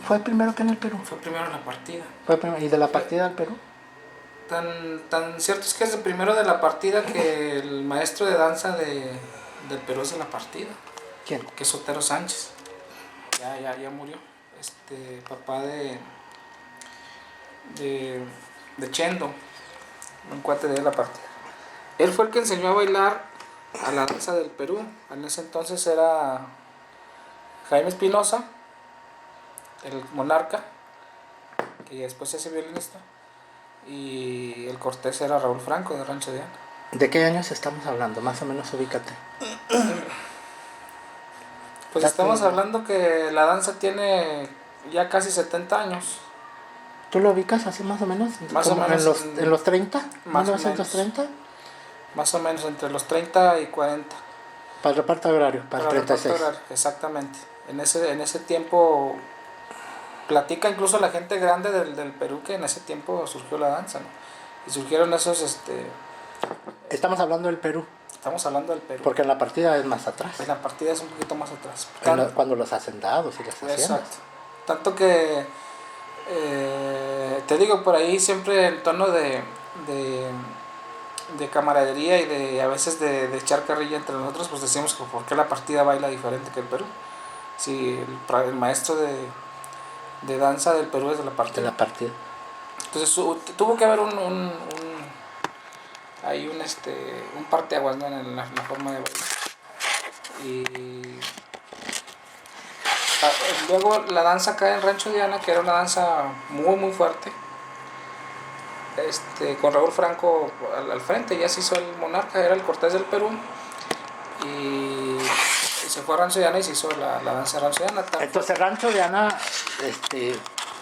¿Fue primero que en el Perú? Fue primero en la partida. ¿Y de la partida al Perú? Tan cierto es que es el primero de la partida que el maestro de danza del Perú es de la partida. ¿Quién? Que es Otero Sánchez. Ya murió. Papá de Chendo, un cuate de la partida. Él fue el que enseñó a bailar a la danza del Perú. En ese entonces era Jaime Espinosa, el monarca, que después se hace violinista, y el Cortés era Raúl Franco de Rancho Diana. ¿De qué años estamos hablando? Más o menos ubícate. Pues estamos hablando que la danza tiene ya casi 70 años. ¿Tú lo ubicas así más o menos? Más o menos ¿En los 30? Más ¿1930? Más o menos entre los 30 y 40. Para el reparto agrario, para el 36. Exactamente. En ese tiempo platica incluso la gente grande del Perú que en ese tiempo surgió la danza, ¿no? Y surgieron esos... Estamos hablando del Perú. Estamos hablando del Perú. Porque en la partida es más atrás. En la partida es un poquito más atrás. Cuando los hacendados y las haciendas. Exacto. Tanto que... te digo, por ahí siempre el tono de camaradería y de a veces de echar carrilla entre nosotros, pues decimos que por qué la partida baila diferente que el Perú. Si el maestro de danza del Perú es de la partida. De la partida. Entonces tuvo que haber un parteaguas, ¿no? En la forma de bailar. Y luego la danza acá en Rancho Diana, que era una danza muy muy fuerte, con Raúl Franco al frente. Ya se hizo el monarca, era el Cortés del Perú, y se fue a Rancho Diana y se hizo la danza de Rancho Diana. Entonces Rancho Diana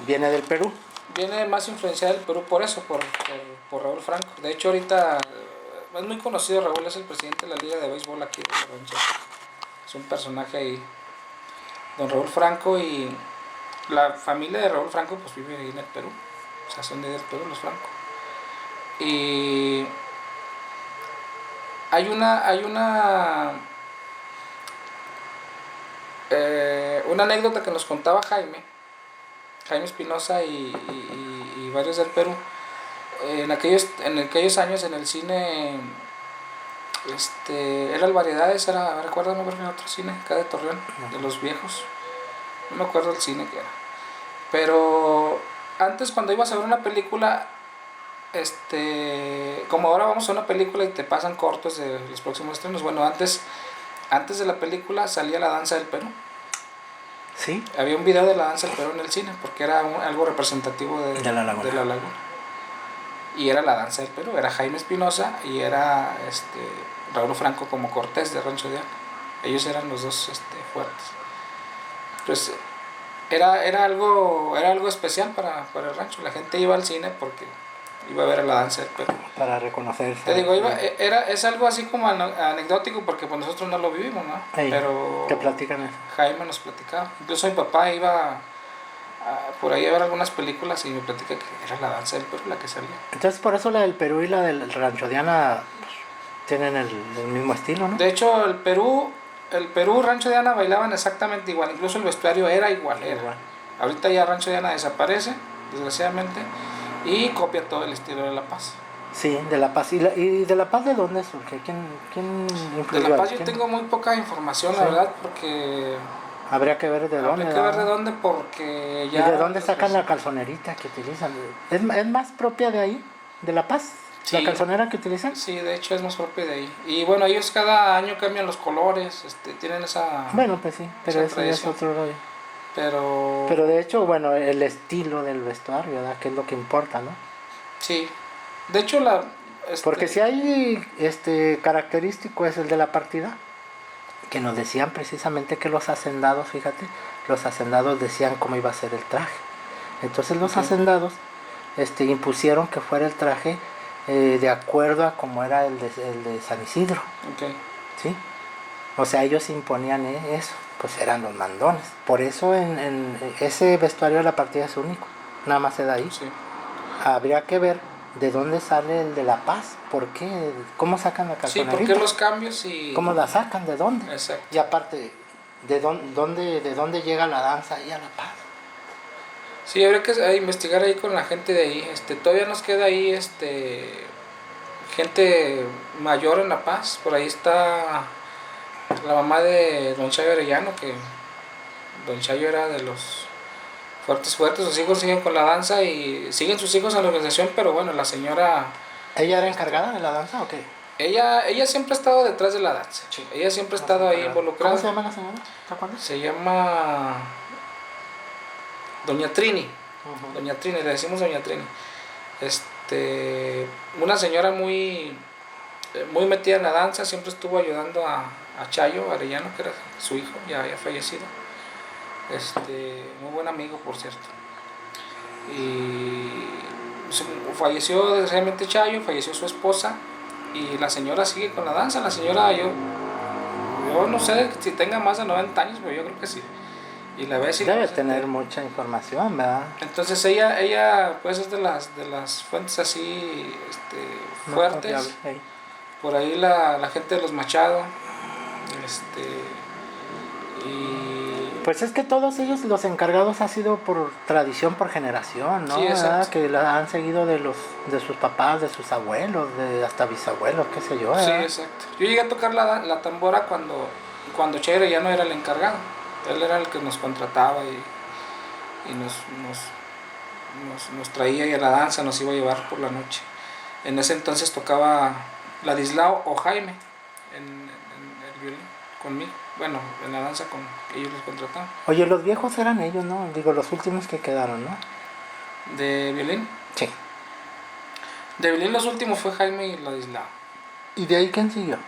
viene del Perú. Viene más influenciada del Perú por eso, por Raúl Franco. De hecho ahorita es muy conocido. Raúl es el presidente de la liga de béisbol aquí de Rancho. Es un personaje ahí, don Raúl Franco, y la familia de Raúl Franco pues vive ahí en el Perú. O sea, son del Perú los Franco. Y hay una anécdota que nos contaba Jaime Espinosa y varios del Perú. En aquellos años en el cine, era el Variedades, recuerdo, no ver otro cine acá de Torreón, de los viejos, no me acuerdo el cine que era, pero antes, cuando ibas a ver una película, como ahora vamos a una película y te pasan cortos de los próximos estrenos, bueno, antes de la película salía la danza del Perú. ¿Sí? Había un video de la danza del Perú en el cine, porque era algo representativo de la laguna. Y era la danza del Perú, era Jaime Espinosa y era Raúl Franco como Cortés de Rancho Diana. Ellos eran los dos fuertes. Pues era algo especial para el rancho. La gente iba al cine porque iba a ver a la danza del Perú. Para reconocerse. Te digo, es algo así como anecdótico, porque pues nosotros no lo vivimos, ¿no? Ey, pero ¿te platican eso? Jaime nos platicaba. Incluso mi papá iba por ahí a ver algunas películas y me platica que era la danza del Perú la que salía. Entonces por eso la del Perú y la del Rancho Diana pues, tienen el mismo estilo, ¿no? De hecho, el Perú Rancho Diana bailaban exactamente igual, incluso el vestuario era igual. Ahorita ya Rancho Diana desaparece, desgraciadamente, y copia todo el estilo de La Paz. Sí, de La Paz. ¿Y de La Paz de dónde surge? ¿Quién influyó? De La Paz yo tengo muy poca información, la verdad, porque... Habría que ver de dónde. Habría que ver de dónde, porque ya... ¿Y de dónde sacan la calzonerita que utilizan? ¿Es más propia de ahí? ¿De La Paz? Sí. ¿La calzonera que utilizan? Sí, de hecho es más propia de ahí. Y bueno, ellos cada año cambian los colores, tienen esa... Bueno, pues sí, pero eso ya es otro rollo. Pero de hecho, bueno, el estilo del vestuario, ¿verdad? Que es lo que importa, ¿no? Sí. De hecho, porque si hay característico es el de la partida, que nos decían precisamente que los hacendados, fíjate, los hacendados decían cómo iba a ser el traje. Entonces los hacendados impusieron que fuera el traje de acuerdo a cómo era el de San Isidro. ¿Sí? O sea, ellos imponían eso, pues eran los mandones. Por eso en ese vestuario de la partida es único, nada más se da ahí. Sí. Habría que ver de dónde sale el de La Paz, por qué, cómo sacan la calzonerita. Sí, por qué los cambios y... ¿Cómo la sacan? ¿De dónde? Exacto. Y aparte, ¿de dónde llega la danza ahí a La Paz? Sí, habría que investigar ahí con la gente de ahí. Todavía nos queda ahí gente mayor en La Paz. Por ahí está la mamá de Don Chayo Arellano, que Don Chayo era de los fuertes. Sus hijos siguen con la danza y siguen sus hijos en la organización, pero bueno, la señora... ¿Ella era encargada de la danza o qué? Ella siempre ha estado detrás de la danza. Sí. Ella siempre ha estado ahí involucrada. ¿Cómo se llama la señora? ¿Te acuerdas? Se llama Doña Trini. Doña Trini, le decimos Doña Trini. Una señora muy metida en la danza, siempre estuvo ayudando a Chayo Arellano, que era su hijo, ya fallecido. Muy buen amigo, por cierto. Y falleció desgraciadamente Chayo, falleció su esposa, y la señora sigue con la danza. La señora, yo no sé si tenga más de 90 años, pero yo creo que sí. Y la ves y debe tener mucha información, ¿verdad? Entonces ella pues es de las fuentes así fuertes. Por ahí la gente de los Machado, y pues es que todos ellos, los encargados, ha sido por tradición, por generación, ¿no? Sí, exacto. Que la han seguido de sus papás, de sus abuelos, de hasta bisabuelos, qué sé yo. Sí, exacto. Yo llegué a tocar la tambora cuando Chayo ya no era el encargado. Él era el que nos contrataba y nos traía y a la danza nos iba a llevar por la noche. En ese entonces tocaba Ladislao o Jaime en el violín conmigo. Bueno, en la danza con ellos los contrataban. Oye, los viejos eran ellos, ¿no? Digo, los últimos que quedaron, ¿no? ¿De violín? Sí. De violín los últimos fue Jaime y Ladislao. ¿Y de ahí quién siguió?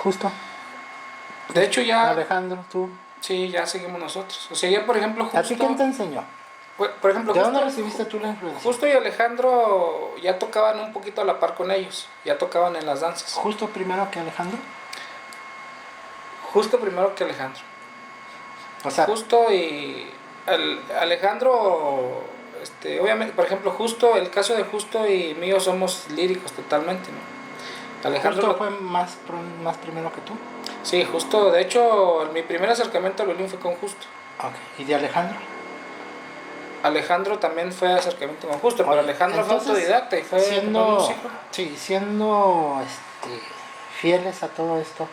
Justo. De hecho ya... Alejandro, tú. Sí, ya seguimos nosotros. O sea, ya por ejemplo Justo... ¿A ti quién te enseñó? Por ejemplo, ¿De dónde recibiste tú la influencia? Justo y Alejandro ya tocaban un poquito a la par con ellos. Ya tocaban en las danzas. ¿Justo primero que Alejandro? Justo primero que Alejandro. O sea... Justo y... Alejandro... obviamente, por ejemplo, Justo, el caso de Justo y mío somos líricos totalmente, ¿no? Alejandro ¿Justo fue más primero que tú? Sí, Justo, de hecho, mi primer acercamiento al violín fue con Justo. Ok, ¿y de Alejandro? Alejandro también fue acercamiento con Justo, pero Alejandro fue autodidacta y fue siendo fieles a todo esto,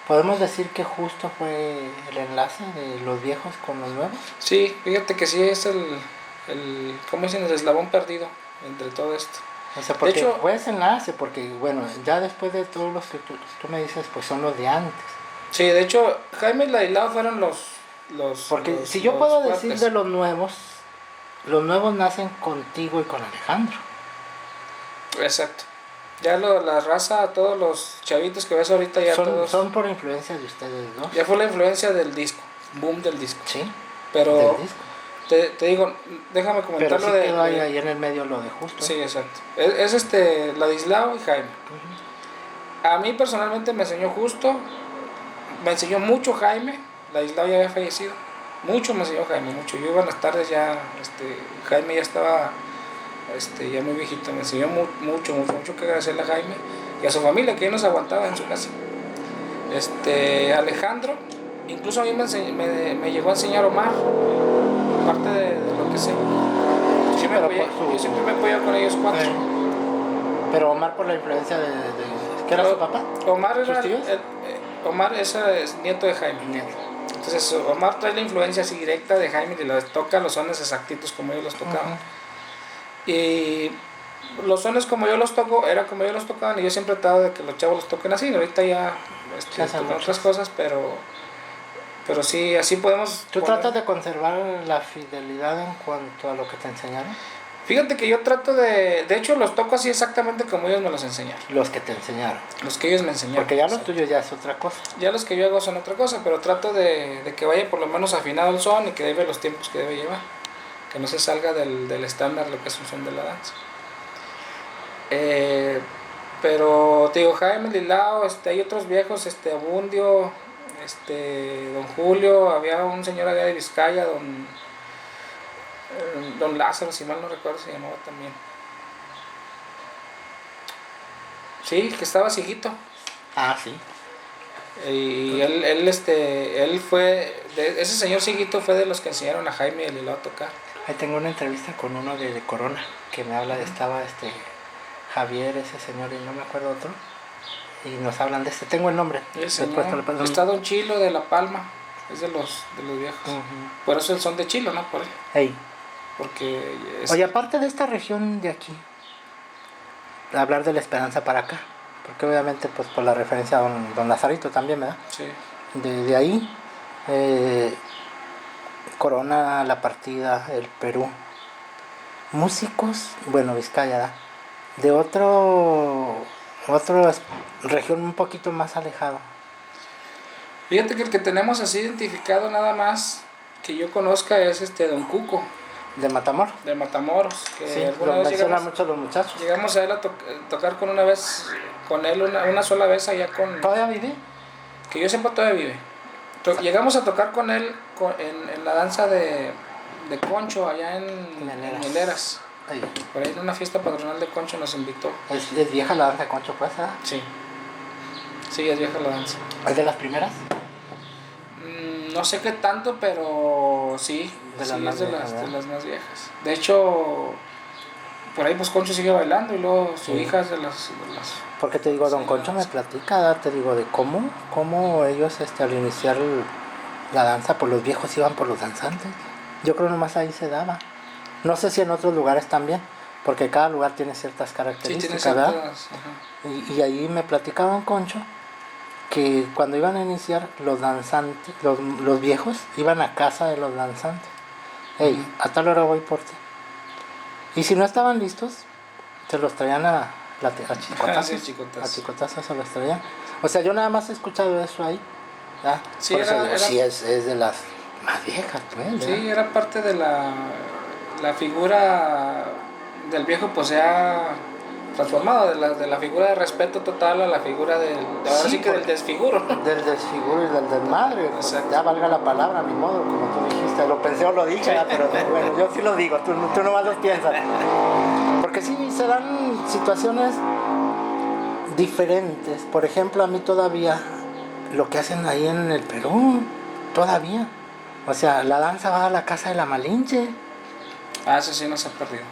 ¿podemos decir que Justo fue el enlace de los viejos con los nuevos? Sí, fíjate que sí es el ¿cómo dicen? El eslabón perdido entre todo esto. O sea, porque de hecho, fue ese enlace, porque bueno, ya después de todos los que tú me dices, pues son los de antes. Sí, de hecho, Jaime y Ladislao fueron los porque si yo puedo fuertes. Decir de los nuevos nacen contigo y con Alejandro. Exacto. Ya la raza, todos los chavitos que ves ahorita ya son por influencia de ustedes, ¿no? Ya fue la influencia del disco, boom del disco. Sí. Pero del disco. Te digo, déjame comentarlo. Pero sí quedó ahí en el medio lo de Justo. Sí, exacto. Es Ladislao y Jaime. A mí personalmente me enseñó Justo, me enseñó mucho Jaime. Ladislao ya había fallecido. Mucho me enseñó Jaime, mucho. Yo iba en las tardes ya, Jaime ya estaba ya muy viejito. Me enseñó mucho que agradecerle a Jaime y a su familia, que él nos aguantaba en su casa. Alejandro, incluso a mí me llegó a enseñar Omar, parte de lo que sé. Yo siempre me apoyaba con ellos cuatro. Pero Omar por la influencia de ¿qué era su papá? Omar es nieto de Jaime. Entonces Omar trae la influencia así directa de Jaime y les toca los sones exactitos como ellos los tocaban. Y los sones como yo los toco, era como yo los tocaban, y yo siempre he tratado de que los chavos los toquen así. Ahorita ya tocan otras cosas, pero sí, así podemos... ¿Tú tratas de conservar la fidelidad en cuanto a lo que te enseñaron? Fíjate que yo trato de hecho los toco así exactamente como ellos me los enseñaron. Los que te enseñaron. Los que ellos me enseñaron. Porque ya los tuyos ya es otra cosa. Ya los que yo hago son otra cosa, pero trato de que vaya por lo menos afinado el son y que debe los tiempos que debe llevar. Que no se salga del estándar lo que es un son de la danza. Pero te digo, Jaime Lilao, hay otros viejos, Abundio, don Julio, había un señor allá de Vizcaya, don Lázaro, si mal no recuerdo, se llamaba también. Sí, que estaba ciegito. Ah, sí. Y él fue, ese señor Siguito fue de los que enseñaron a Jaime y a Lilo a tocar. Ahí tengo una entrevista con uno de Corona que me habla de, estaba Javier, ese señor, y no me acuerdo otro, y nos hablan de tengo el nombre. Está Don Chilo de La Palma, es de los viejos. Por eso el son de Chilo, ¿no? Por él. Hey. Porque oye, aparte de esta región de aquí, hablar de la Esperanza para acá, porque obviamente pues por la referencia a don Lazarito también, ¿verdad? Sí. De ahí, Corona, La Partida, el Perú, músicos, bueno, Vizcaya, ¿verdad? De otra región un poquito más alejado. Fíjate que el que tenemos así identificado nada más que yo conozca es Don Cuco. ¿De Matamoros? De Matamoros. Que sí, lo mencionan mucho los muchachos. Llegamos a él a tocar con él una sola vez allá con... ¿Todavía vive? Que yo sepa todavía vive. Llegamos a tocar con él en la danza de Concho allá en Hileras. Ahí. Por ahí en una fiesta patronal de Concho nos invitó. ¿Es vieja la danza de Concho, pues? Sí. Sí, es vieja la danza. ¿Es de las primeras? No sé qué tanto, pero sí. Es de las más viejas. De hecho, por ahí pues Concho sigue bailando y luego su hija es de las... Porque te digo, don Concho me platica, te digo, de cómo ellos al iniciar la danza, pues los viejos iban por los danzantes. Yo creo nomás ahí se daba. No sé si en otros lugares también, porque cada lugar tiene ciertas características, sí, ¿verdad? Y ahí me platicaban Concho que cuando iban a iniciar los danzantes, los viejos iban a casa de los danzantes. Hey, a tal hora voy por ti. Y si no estaban listos, se los traían a chicotazos. Sí, a chicotazos se los traían. O sea, yo nada más he escuchado eso ahí. ¿verdad? Sí, sí es de las más viejas, pues. Sí, era parte de la figura del viejo, pues se ha transformado de la figura de respeto total a la figura ahora sí que del desfiguro. Del desfiguro y del desmadre, pues, ya valga la palabra, ni modo, como tú dijiste, lo pensé o lo dije, pero bueno, yo sí lo digo, tú nomás lo piensas. Porque sí, se dan situaciones diferentes. Por ejemplo, a mí todavía, lo que hacen ahí en el Perú, todavía. O sea, la danza va a la casa de la Malinche. Eso sí no se ha perdido.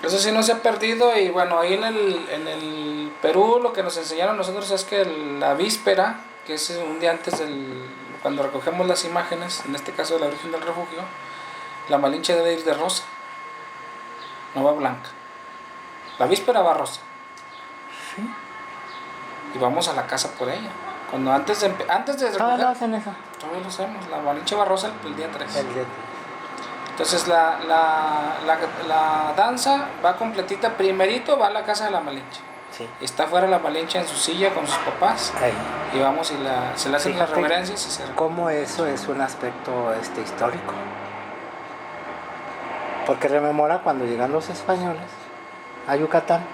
Eso sí no se ha perdido y bueno, ahí en el Perú lo que nos enseñaron nosotros es que la víspera, que es un día antes cuando recogemos las imágenes, en este caso de la Virgen del Refugio, la Malinche debe ir de rosa, no va blanca. La víspera va rosa. Sí. Y vamos a la casa por ella. Cuando antes de recoger... ¿Todavía lo hacen eso? Todavía lo hacemos, la Malinche va rosa el día 3. El día 3. Entonces la danza va completita, primerito va a la casa de la Malinche. Sí. Está afuera la Malinche en su silla con sus papás. Ahí. Y vamos y se le hacen las reverencias y se recoge. ¿Cómo eso es un aspecto histórico? Porque rememora cuando llegan los españoles a Yucatán,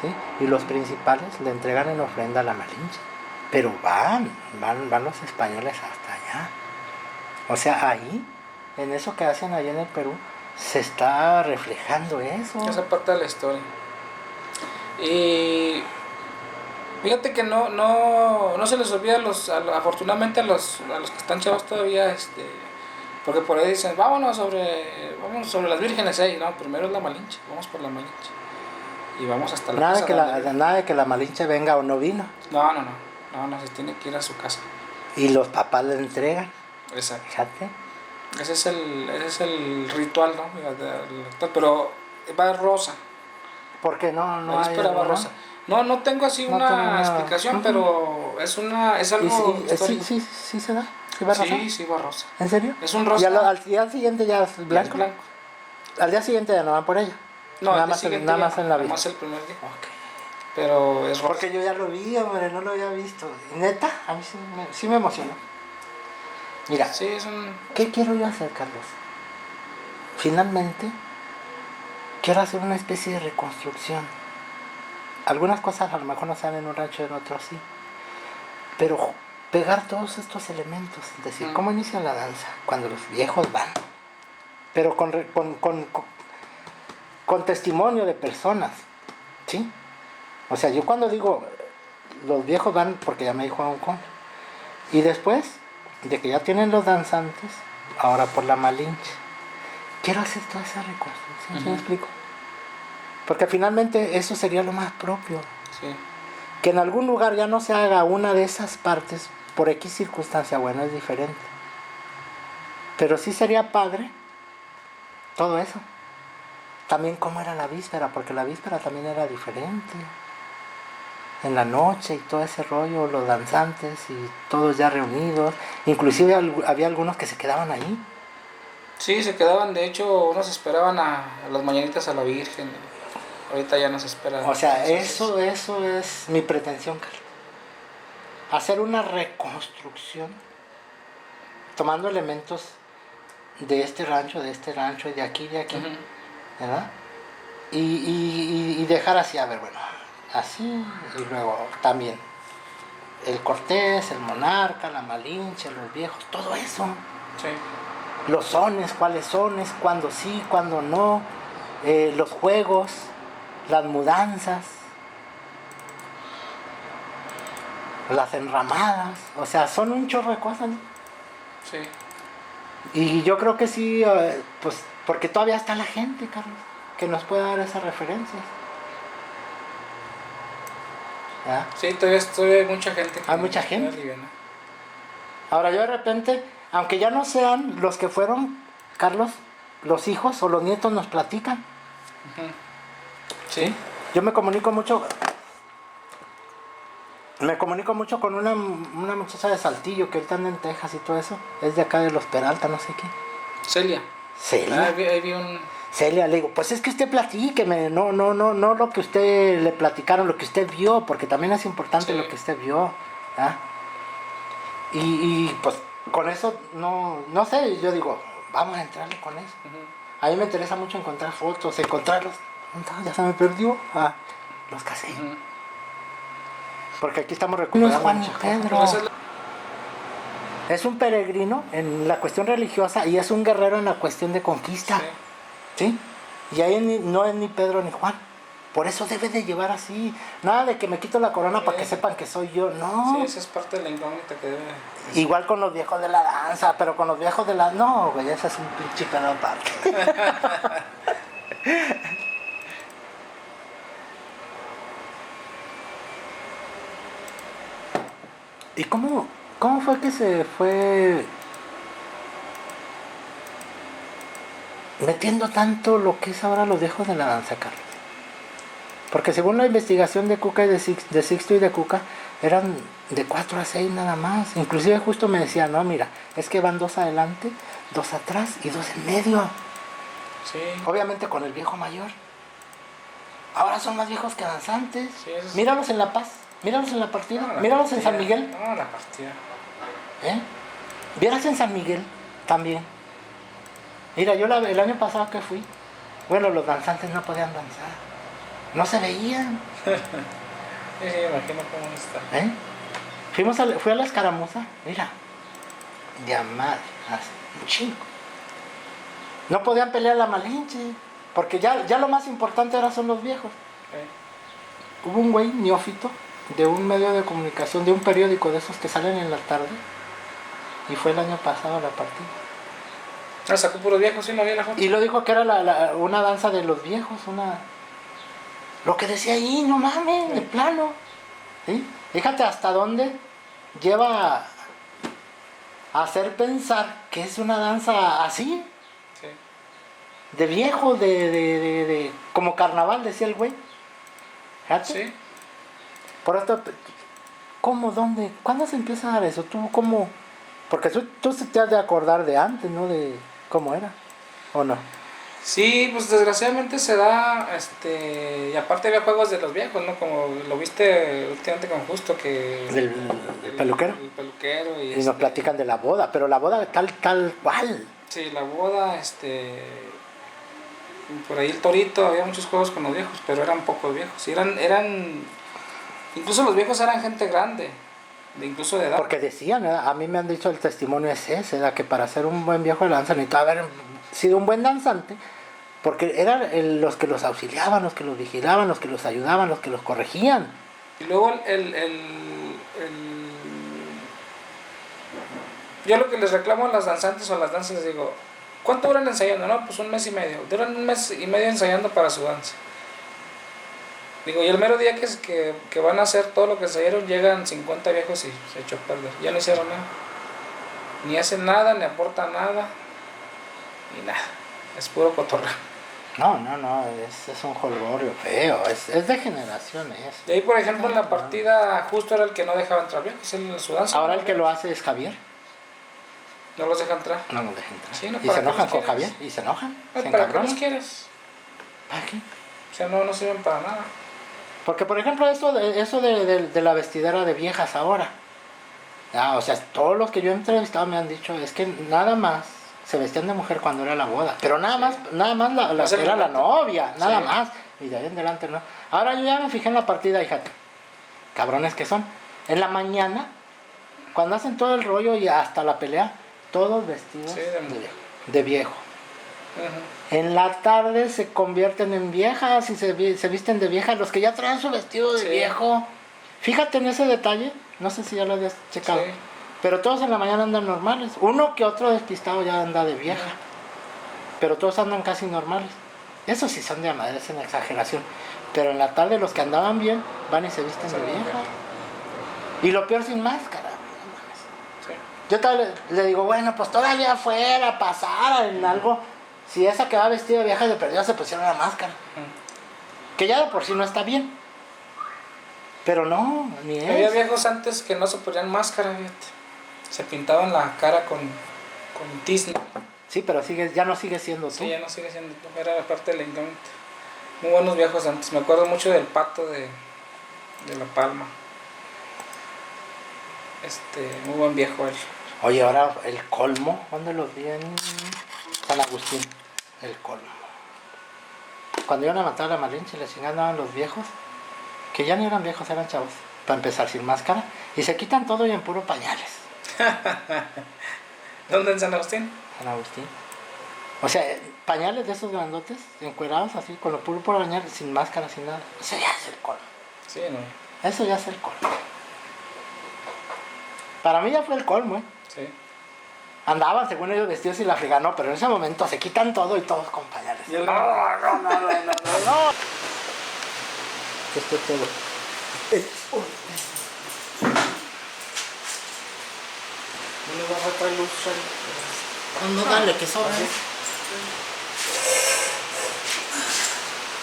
¿sí? Y los principales le entregan en ofrenda a la Malinche. Pero van los españoles hasta allá. O sea, ahí, en eso que hacen allá en el Perú, se está reflejando eso. Esa parte de la historia. Y fíjate que no se les olvida afortunadamente a los que están chavos todavía, porque por ahí dicen, vámonos sobre las vírgenes, no, primero es la Malinche, vamos por la Malinche. Y vamos hasta la casa. Nada de que la Malinche venga o no vino. No, se tiene que ir a su casa. Y los papás le entregan. Exacto. Fíjate. Ese es el ritual, ¿no? Pero va rosa. ¿Por qué no hay? Va rosa. No tengo así una explicación, pero es algo histórico. Sí se da. ¿Sí va rosa? Sí va rosa. ¿En serio? Es un rosa. ¿Y al día siguiente ya es blanco? Es blanco. Al día siguiente ya no van por ella. No, nada más en la vida. Nada más el primer día. Okay. Pero es rosa. Porque yo ya lo vi, hombre, no lo había visto. Neta, a mí sí me emocionó. Mira, sí, ¿qué quiero yo hacer, Carlos? Finalmente, quiero hacer una especie de reconstrucción. Algunas cosas a lo mejor no salen en un rancho, en otro sí. Pero pegar todos estos elementos, es decir, cómo inicia la danza, cuando los viejos van. Pero con testimonio de personas, ¿sí? O sea, yo cuando digo, los viejos van, porque ya me dijo Hong Kong. Y después, de que ya tienen los danzantes, ahora por la Malinche. Quiero hacer toda esa reconstrucción, ¿sí me explico? Porque finalmente eso sería lo más propio. Sí. Que en algún lugar ya no se haga una de esas partes, por X circunstancia, bueno, es diferente. Pero sí sería padre todo eso. También cómo era la víspera, porque la víspera también era diferente. En la noche y todo ese rollo, los danzantes y todos ya reunidos. Inclusive había algunos que se quedaban ahí. Sí, se quedaban, de hecho, unos esperaban a las mañanitas a la Virgen. Ahorita ya no se espera. O sea, eso es mi pretensión, Carlos. Hacer una reconstrucción tomando elementos de este rancho y de aquí, ¿verdad? Y dejar así, a ver, bueno, así, y luego también el Cortés, el Monarca, la Malinche, los viejos, todo eso. Sí. Los sones, cuáles sones, cuándo sí, cuándo no, los juegos, las mudanzas, las enramadas, o sea, son un chorro de cosas, ¿no? Sí. Y yo creo que sí, pues, porque todavía está la gente, Carlos, que nos puede dar esas referencias. ¿Ya? Sí, todavía hay mucha gente. Hay mucha gente. Ahora yo de repente, aunque ya no sean los que fueron, Carlos, los hijos o los nietos nos platican. Sí. Yo me comunico mucho con una muchacha de Saltillo que ahorita anda en Texas y todo eso. Es de acá de los Peralta, no sé qué. Celia. Ahí vi un... Celia, le digo, pues es que usted platíqueme, no lo que usted le platicaron, lo que usted vio, porque también es importante lo que usted vio. ¿Ah? Y pues con eso, no sé, yo digo, vamos a entrarle con eso. A mí me interesa mucho encontrar fotos, encontrarlos. Ya se me perdió. Los casé. Porque aquí estamos recuperando. No es Juan Pedro. Es un peregrino en la cuestión religiosa y es un guerrero en la cuestión de conquista. ¿Sí? Y ahí no es ni Pedro ni Juan. Por eso debe de llevar así. Nada de que me quito la corona para que sepan que soy yo. No. Sí, esa es parte de la incógnita que debe. Igual con los viejos de la danza, pero con los viejos de la... No, güey, ese es un pinche pedo aparte. ¿Y cómo fue que se fue metiendo tanto lo que es ahora los viejos de la danza, Carlos? Porque según la investigación de Cuca y de Sixto y de Cuca, eran de 4 a 6 nada más. Inclusive justo me decía, no, mira, es que van 2 adelante, 2 atrás y 2 en medio. Sí. Obviamente con el viejo mayor. Ahora son más viejos que danzantes. Sí, míralos en La Paz, míralos en la partida, míralos en San Miguel. No, la partida. Vieras en San Miguel también. Mira, yo el año pasado que fui, bueno, los danzantes no podían danzar. No se veían. Sí, imagino cómo está. Fui a la escaramuza, mira, de amar, un chingo. No podían pelear la Malinche, porque ya lo más importante ahora son los viejos. Hubo un güey neófito de un medio de comunicación, de un periódico de esos que salen en la tarde, y fue el año pasado a la partida. Sacó puros viejos, sí, no había la foto. Y lo dijo que era una danza de los viejos, lo que decía ahí, no mames, de plano. ¿Sí? Fíjate hasta dónde lleva a hacer pensar que es una danza así. Sí. De viejo, de como carnaval, decía el güey. Fíjate. Sí. Por esto, ¿cómo, dónde, cuándo se empieza a dar eso? ¿Tú cómo? Porque tú te has de acordar de antes, ¿no? De cómo era, ¿o no? Sí, pues desgraciadamente se da, y aparte había juegos de los viejos, ¿no? Como lo viste últimamente con Justo, que... ¿El peluquero? El peluquero y nos platican de la boda, pero la boda tal cual. Sí, la boda, por ahí el torito, había muchos juegos con los viejos, pero eran pocos viejos, y eran, incluso los viejos eran gente grande, incluso de edad. Porque decían, a mí me han dicho el testimonio es ese, que para ser un buen viejo de danza necesitaba haber sido un buen danzante, porque eran los que los auxiliaban, los que los vigilaban, los que los ayudaban, los que los corregían. Y luego Yo lo que les reclamo a las danzantes o a las danzas les digo, ¿cuánto duran ensayando? No, pues 1 mes y medio. Duran 1 mes y medio ensayando para su danza. Digo, y el mero día que van a hacer todo lo que ensayaron, llegan 50 viejos y se echó a perder. Ya no hicieron nada. Ni hacen nada, ni aportan nada. Ni nada. Es puro cotorreo. No, es un jolgorio feo, es de generaciones. Y ahí, por ejemplo, en la partida justo era el que no dejaba entrar viejos, en su danza. Ahora el que lo hace es Javier. No los deja entrar. No los deja entrar. Sí, no, y se enojan con Javier, y se enojan. ¿Para qué los quieres? ¿Para qué? O sea, no sirven para nada. Porque, por ejemplo, eso de la vestidera de viejas ahora. O sea, todos los que yo he entrevistado me han dicho, es que nada más se vestían de mujer cuando era la boda. Pero nada más era la novia, nada más. Y de ahí en adelante no. Ahora yo ya me fijé en la partida, fíjate. Cabrones que son. En la mañana, cuando hacen todo el rollo y hasta la pelea, todos vestidos de viejo. Uh-huh. En la tarde se convierten en viejas y se visten de viejas los que ya traen su vestido de viejo. Fíjate en ese detalle, no sé si ya lo habías checado. Sí. Pero todos en la mañana andan normales. Uno que otro despistado ya anda de vieja. Uh-huh. Pero todos andan casi normales. Eso sí son de madre, es una exageración. Pero en la tarde los que andaban bien van y se visten de vieja. Y lo peor sin máscara. Yo le digo, bueno, pues todavía fuera, pasara en algo. Si esa que va vestida de vieja de perdida se pusieron la máscara. Que ya de por sí no está bien. Pero no, ni es. Había viejos antes que no se ponían máscara, fíjate. Se pintaban la cara con tizne. Sí, pero ya no sigue siendo tú. Sí, ya no sigue siendo tú. Era parte del encanto. Muy buenos viejos antes. Me acuerdo mucho del Pato de La Palma. Muy buen viejo él. Oye, ahora el colmo, ¿dónde los vi? En San Agustín, el colmo. Cuando iban a matar a la Malinche, les chingaban los viejos, que ya no eran viejos, eran chavos, para empezar sin máscara, y se quitan todo y en puro pañales. ¿Dónde en San Agustín? San Agustín. O sea, pañales de esos grandotes, encuerados así, con lo puro por bañar, sin máscara, sin nada. Eso ya es el colmo. Sí, ¿no? Eso ya es el colmo. Para mí ya fue el colmo, Sí. Andaban, según ellos, vestidos y la friga, no, pero en ese momento se quitan todo y todos con pañales. No. Esto es todo. ¿No le va a faltar luz? No, dale, que sobra.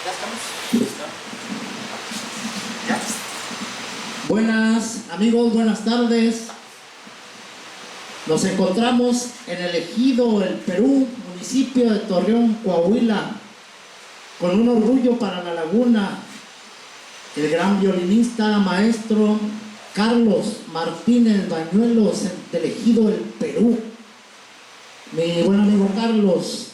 Ya estamos. ¿Ya? Buenas amigos, buenas tardes. Nos encontramos en el ejido El Perú, municipio de Torreón, Coahuila, con un orgullo para la laguna, el gran violinista, maestro Carlos Martínez Bañuelos, del ejido El Perú. Mi buen amigo Carlos,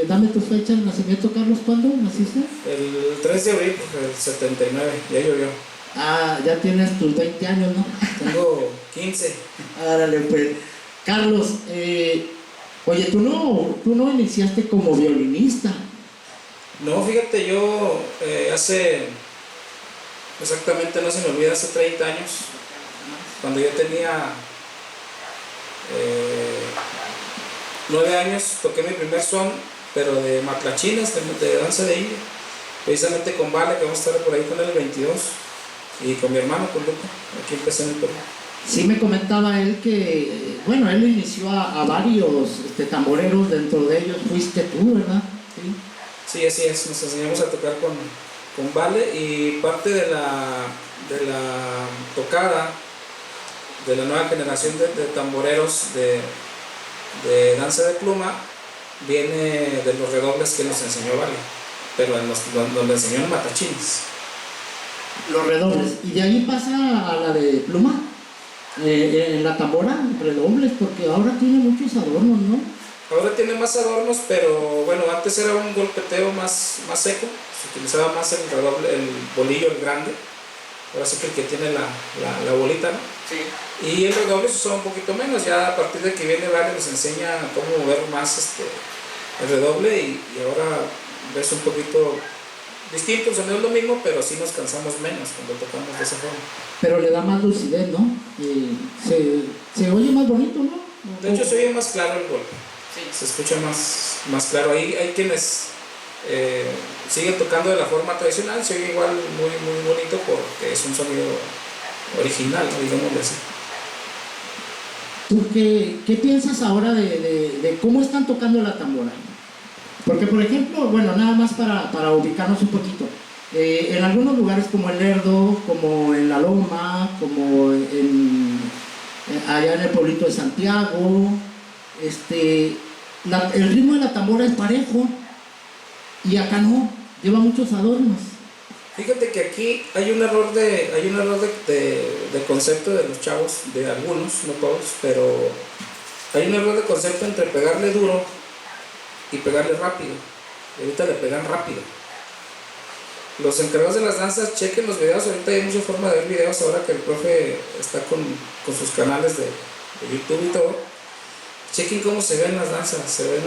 dame tu fecha de nacimiento, Carlos. ¿Cuándo naciste? El 3 de abril del 79, ya llovió. Ya tienes tus 20 años, ¿no? Tengo 15. Árale, pues. Carlos, oye, tú no iniciaste como violinista. No, fíjate, yo hace, exactamente no se me olvida, hace 30 años, cuando yo tenía 9 años, toqué mi primer son, pero de matlachinas, de danza de India, precisamente con Vale, que vamos a estar por ahí con el 22, y con mi hermano, con Luca, aquí empecé en el Perú. Sí, me comentaba él que, bueno, él inició a varios tamboreros, dentro de ellos fuiste tú, ¿verdad? Sí, así es, nos enseñamos a tocar con Vale, y parte de la tocada de la nueva generación de tamboreros de danza de pluma viene de los redobles que nos enseñó Vale, pero donde enseñó en matachines. Los redobles, y de ahí pasa a la de pluma. En la tambora, redobles, porque ahora tiene muchos adornos, ¿no? Ahora tiene más adornos, pero bueno, antes era un golpeteo más seco, se utilizaba más el redoble, el bolillo, el grande, ahora sí que el que tiene la bolita, ¿no? Sí. Y el redoble se usaba un poquito menos, ya a partir de que viene Vale nos enseña cómo mover más el redoble y ahora ves un poquito distinto, el sonido es lo mismo, pero sí nos cansamos menos cuando tocamos de esa forma. Pero le da más lucidez, ¿no? Se oye más bonito, ¿no? De hecho se oye más claro el golpe, sí. Se escucha más claro. Hay quienes siguen tocando de la forma tradicional, se oye igual muy bonito porque es un sonido original, ¿no? Digámoslo así. ¿Tú qué piensas ahora de cómo están tocando la tambora? Porque, por ejemplo, bueno, nada más para ubicarnos un poquito, en algunos lugares como el Lerdo, como en La Loma, como allá en el pueblito de Santiago, el ritmo de la tambora es parejo y acá no, lleva muchos adornos. Fíjate que aquí hay un error de concepto de los chavos, de algunos, no todos, pero hay un error de concepto entre pegarle duro y pegarle rápido. Y ahorita le pegan rápido. Los encargados de las danzas, chequen los videos. Ahorita hay mucha forma de ver videos ahora que el profe está con sus canales de YouTube y todo. Chequen cómo se ven las danzas, se ven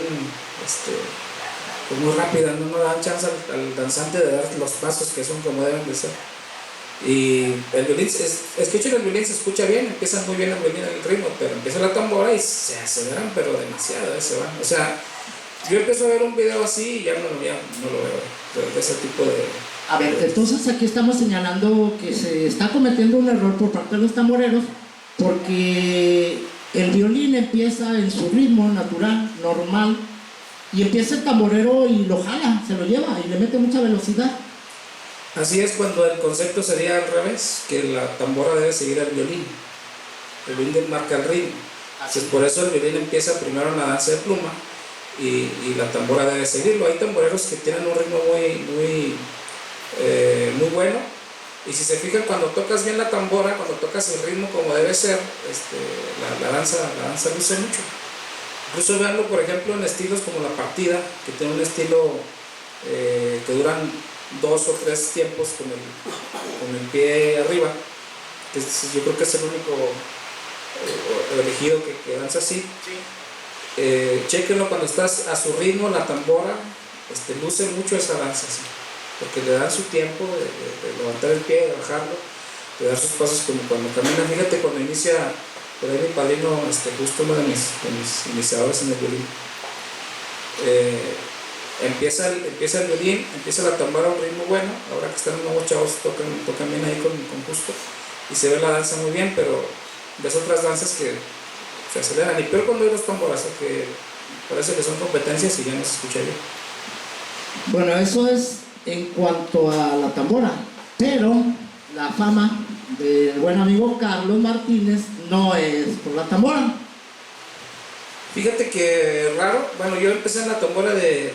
pues muy rápidas, no dan chance al danzante de dar los pasos que son como deben de ser. Y el violín, escuchen el violín, se escucha bien, empieza muy bien el violín en el ritmo, pero empieza la tambora y se aceleran, pero demasiado, se van. O sea, yo empiezo a ver un video así y ya no lo veo, de ese tipo de... A ver, entonces aquí estamos señalando que se está cometiendo un error por parte de los tamboreros, porque el violín empieza en su ritmo natural, normal, y empieza el tamborero y lo jala, se lo lleva y le mete mucha velocidad. Así es, cuando el concepto sería al revés, que la tambora debe seguir al violín. El violín marca el ritmo. Entonces, por eso el violín empieza primero en la danza de pluma y la tambora debe seguirlo. Hay tamboreros que tienen un ritmo muy bueno, y si se fijan, cuando tocas bien la tambora, cuando tocas el ritmo como debe ser, la danza luce mucho. Incluso veanlo, por ejemplo, en estilos como la partida, que tiene un estilo que duran 2 o 3 tiempos con el pie arriba, que yo creo que es el único elegido que danza así. Sí. Chequenlo cuando estás a su ritmo, la tambora luce mucho esa danza, ¿sí? Porque le dan su tiempo de levantar el pie, de bajarlo, de dar sus pasos como cuando camina. Fíjate, cuando inicia por ahí mi padrino, justo uno de mis iniciadores en el violín, empieza el violín, empieza la tambora a un ritmo bueno. Ahora que están los nuevos chavos, tocan bien ahí con gusto y se ve la danza muy bien, pero ves otras danzas que se aceleran, y peor cuando hay los tamboras, que parece que son competencias y ya no se escucha bien. Bueno, eso es en cuanto a la tambora, pero la fama del buen amigo Carlos Martínez no es por la tambora. Fíjate que raro, bueno, yo empecé en la tambora de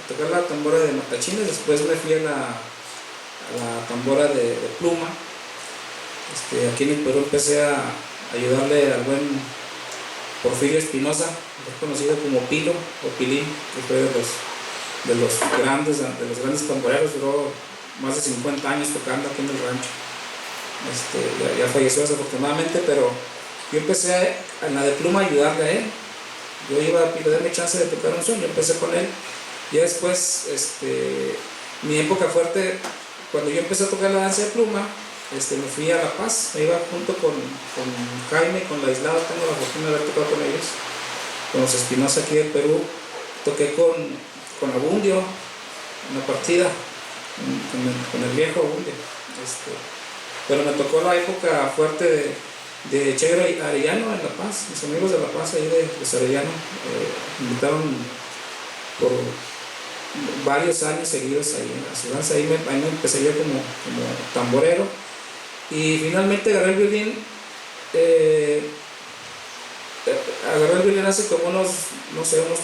tocar la tambora de matachines, después me fui a la tambora de pluma. Aquí en el Perú empecé a ayudarle al buen Porfirio Espinosa, conocido como Pilo o Pilín, que fue de los grandes tamboreros. Duró más de 50 años tocando aquí en el rancho. Ya falleció desafortunadamente, pero yo empecé en la de pluma a ayudarle a él. Yo iba a pedirme chance de tocar un son, yo empecé con él. Y después, mi época fuerte, cuando yo empecé a tocar la danza de pluma, me fui a La Paz. Me iba junto con Jaime, con La Aislada. Tengo la fortuna de haber tocado con ellos, con los Espinosa aquí del Perú. Toqué con Abundio, una partida, con el viejo Abundio. Pero me tocó la época fuerte de Che Arellano en La Paz. Mis amigos de La Paz, ahí de los Arellano, me invitaron por varios años seguidos ahí a su danza. Ahí me empecé yo como tamborero, y finalmente agarré el violín. Agarré el violín hace como unos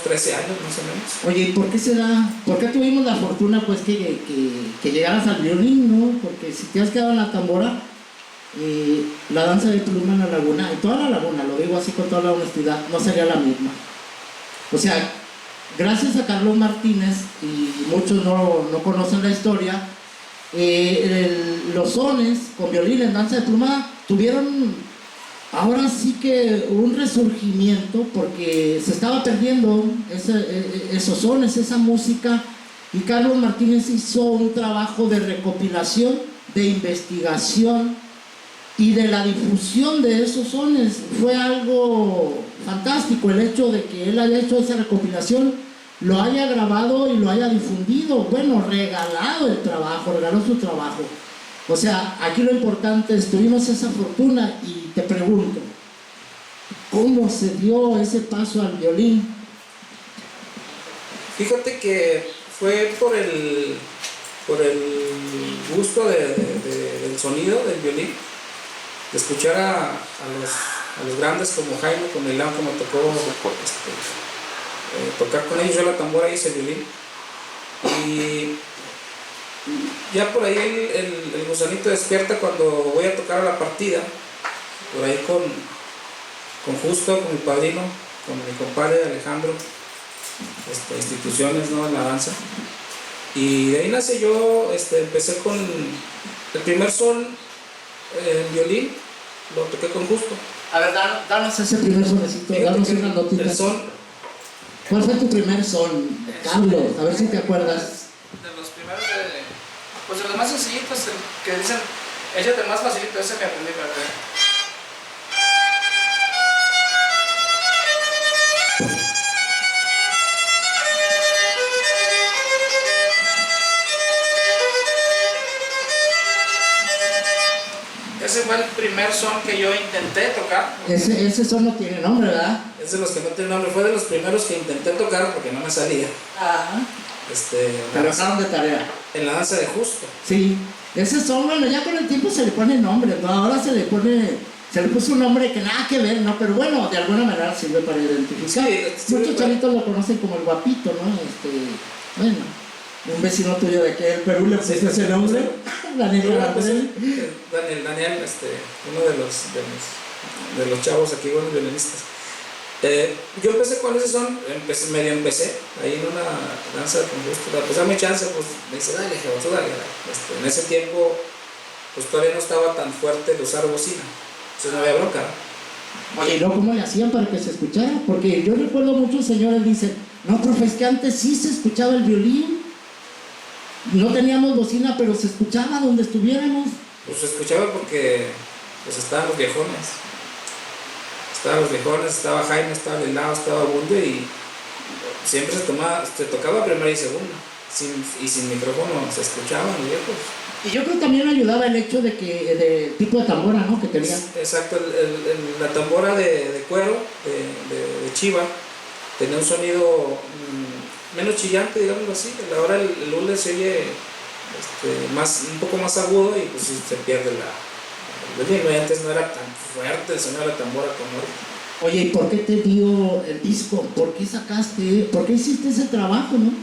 13 años más o menos. Oye, ¿y por qué será? ¿Por qué tuvimos la fortuna pues que llegaras al violín, no? Porque si te has quedado en la tambora, la danza de pluma en la laguna, en toda la laguna, lo digo así con toda la honestidad, no sería la misma. O sea, gracias a Carlos Martínez, y muchos no conocen la historia, los sones con violín en danza de pluma tuvieron ahora sí que un resurgimiento, porque se estaba perdiendo esos sones, esa música, y Carlos Martínez hizo un trabajo de recopilación, de investigación y de la difusión de esos sones. Fue algo fantástico el hecho de que él haya hecho esa recopilación, lo haya grabado y lo haya difundido, bueno, regalado el trabajo, regaló su trabajo. O sea, aquí lo importante es, tuvimos esa fortuna y te pregunto, ¿cómo se dio ese paso al violín? Fíjate que fue por el gusto del sonido del violín, de escuchar a los grandes como Jaime, con Milán, como tocó tocar con ellos, yo la tambora y ese violín. Y ya por ahí el gusanito despierta cuando voy a tocar a la partida, por ahí con Justo, con mi padrino, con mi compadre Alejandro, instituciones, ¿no?, en la danza. Y de ahí nace yo, empecé con el primer son en violín, lo toqué con Justo. A ver, danos ese primer sonecito, danos una notita. El son. ¿Cuál fue tu primer son, Carlos? A ver si te acuerdas. De los primeros pues de los más sencillitos, que dicen, échate más facilito, ese me aprendí, ¿verdad? Ese fue el primer son que yo intenté tocar. Ese son no tiene nombre, ¿verdad? Es de los que no tienen nombre, fue de los primeros que intenté tocar porque no me salía. Ajá. Te dejaron de tarea. En la danza de Justo. Sí, ese son, bueno, ya con el tiempo se le pone nombre, ¿no? Ahora se le puso un nombre que nada que ver, ¿no? Pero bueno, de alguna manera sirve para identificar. Sí, muchos chavitos lo conocen como el guapito, ¿no? Bueno, un vecino tuyo de aquí del Perú le puso ese nombre, Daniel. Daniel, uno de los chavos aquí, buenos violinistas. Yo empecé con ese son, medio empecé ahí en una danza con Justo, pues dame chance, pues me dice, dale, Jebas, dale. En ese tiempo, pues todavía no estaba tan fuerte de usar bocina, entonces no había bronca, ¿no? Oye, ¿y luego cómo le hacían para que se escuchara? Porque yo recuerdo muchos señores dicen, no, profe, es que antes sí se escuchaba el violín, no teníamos bocina, pero se escuchaba donde estuviéramos. Pues se escuchaba porque pues estaban los viejones. Estaba Jaime, estaba Lelao, estaba Bunde y siempre se tocaba primera y segunda. Sin micrófono se escuchaban los viejos. Y yo creo que también ayudaba el hecho de tipo de tambora, ¿no? Que tenía. Exacto, la tambora de cuero, de chiva, tenía un sonido menos chillante, digámoslo así. Ahora el hule se oye un poco más agudo y pues se pierde antes no era tan fuerte el sonido de la tambora como ahorita. Oye, ¿y por qué te dio el disco? ¿Por qué hiciste ese trabajo, no?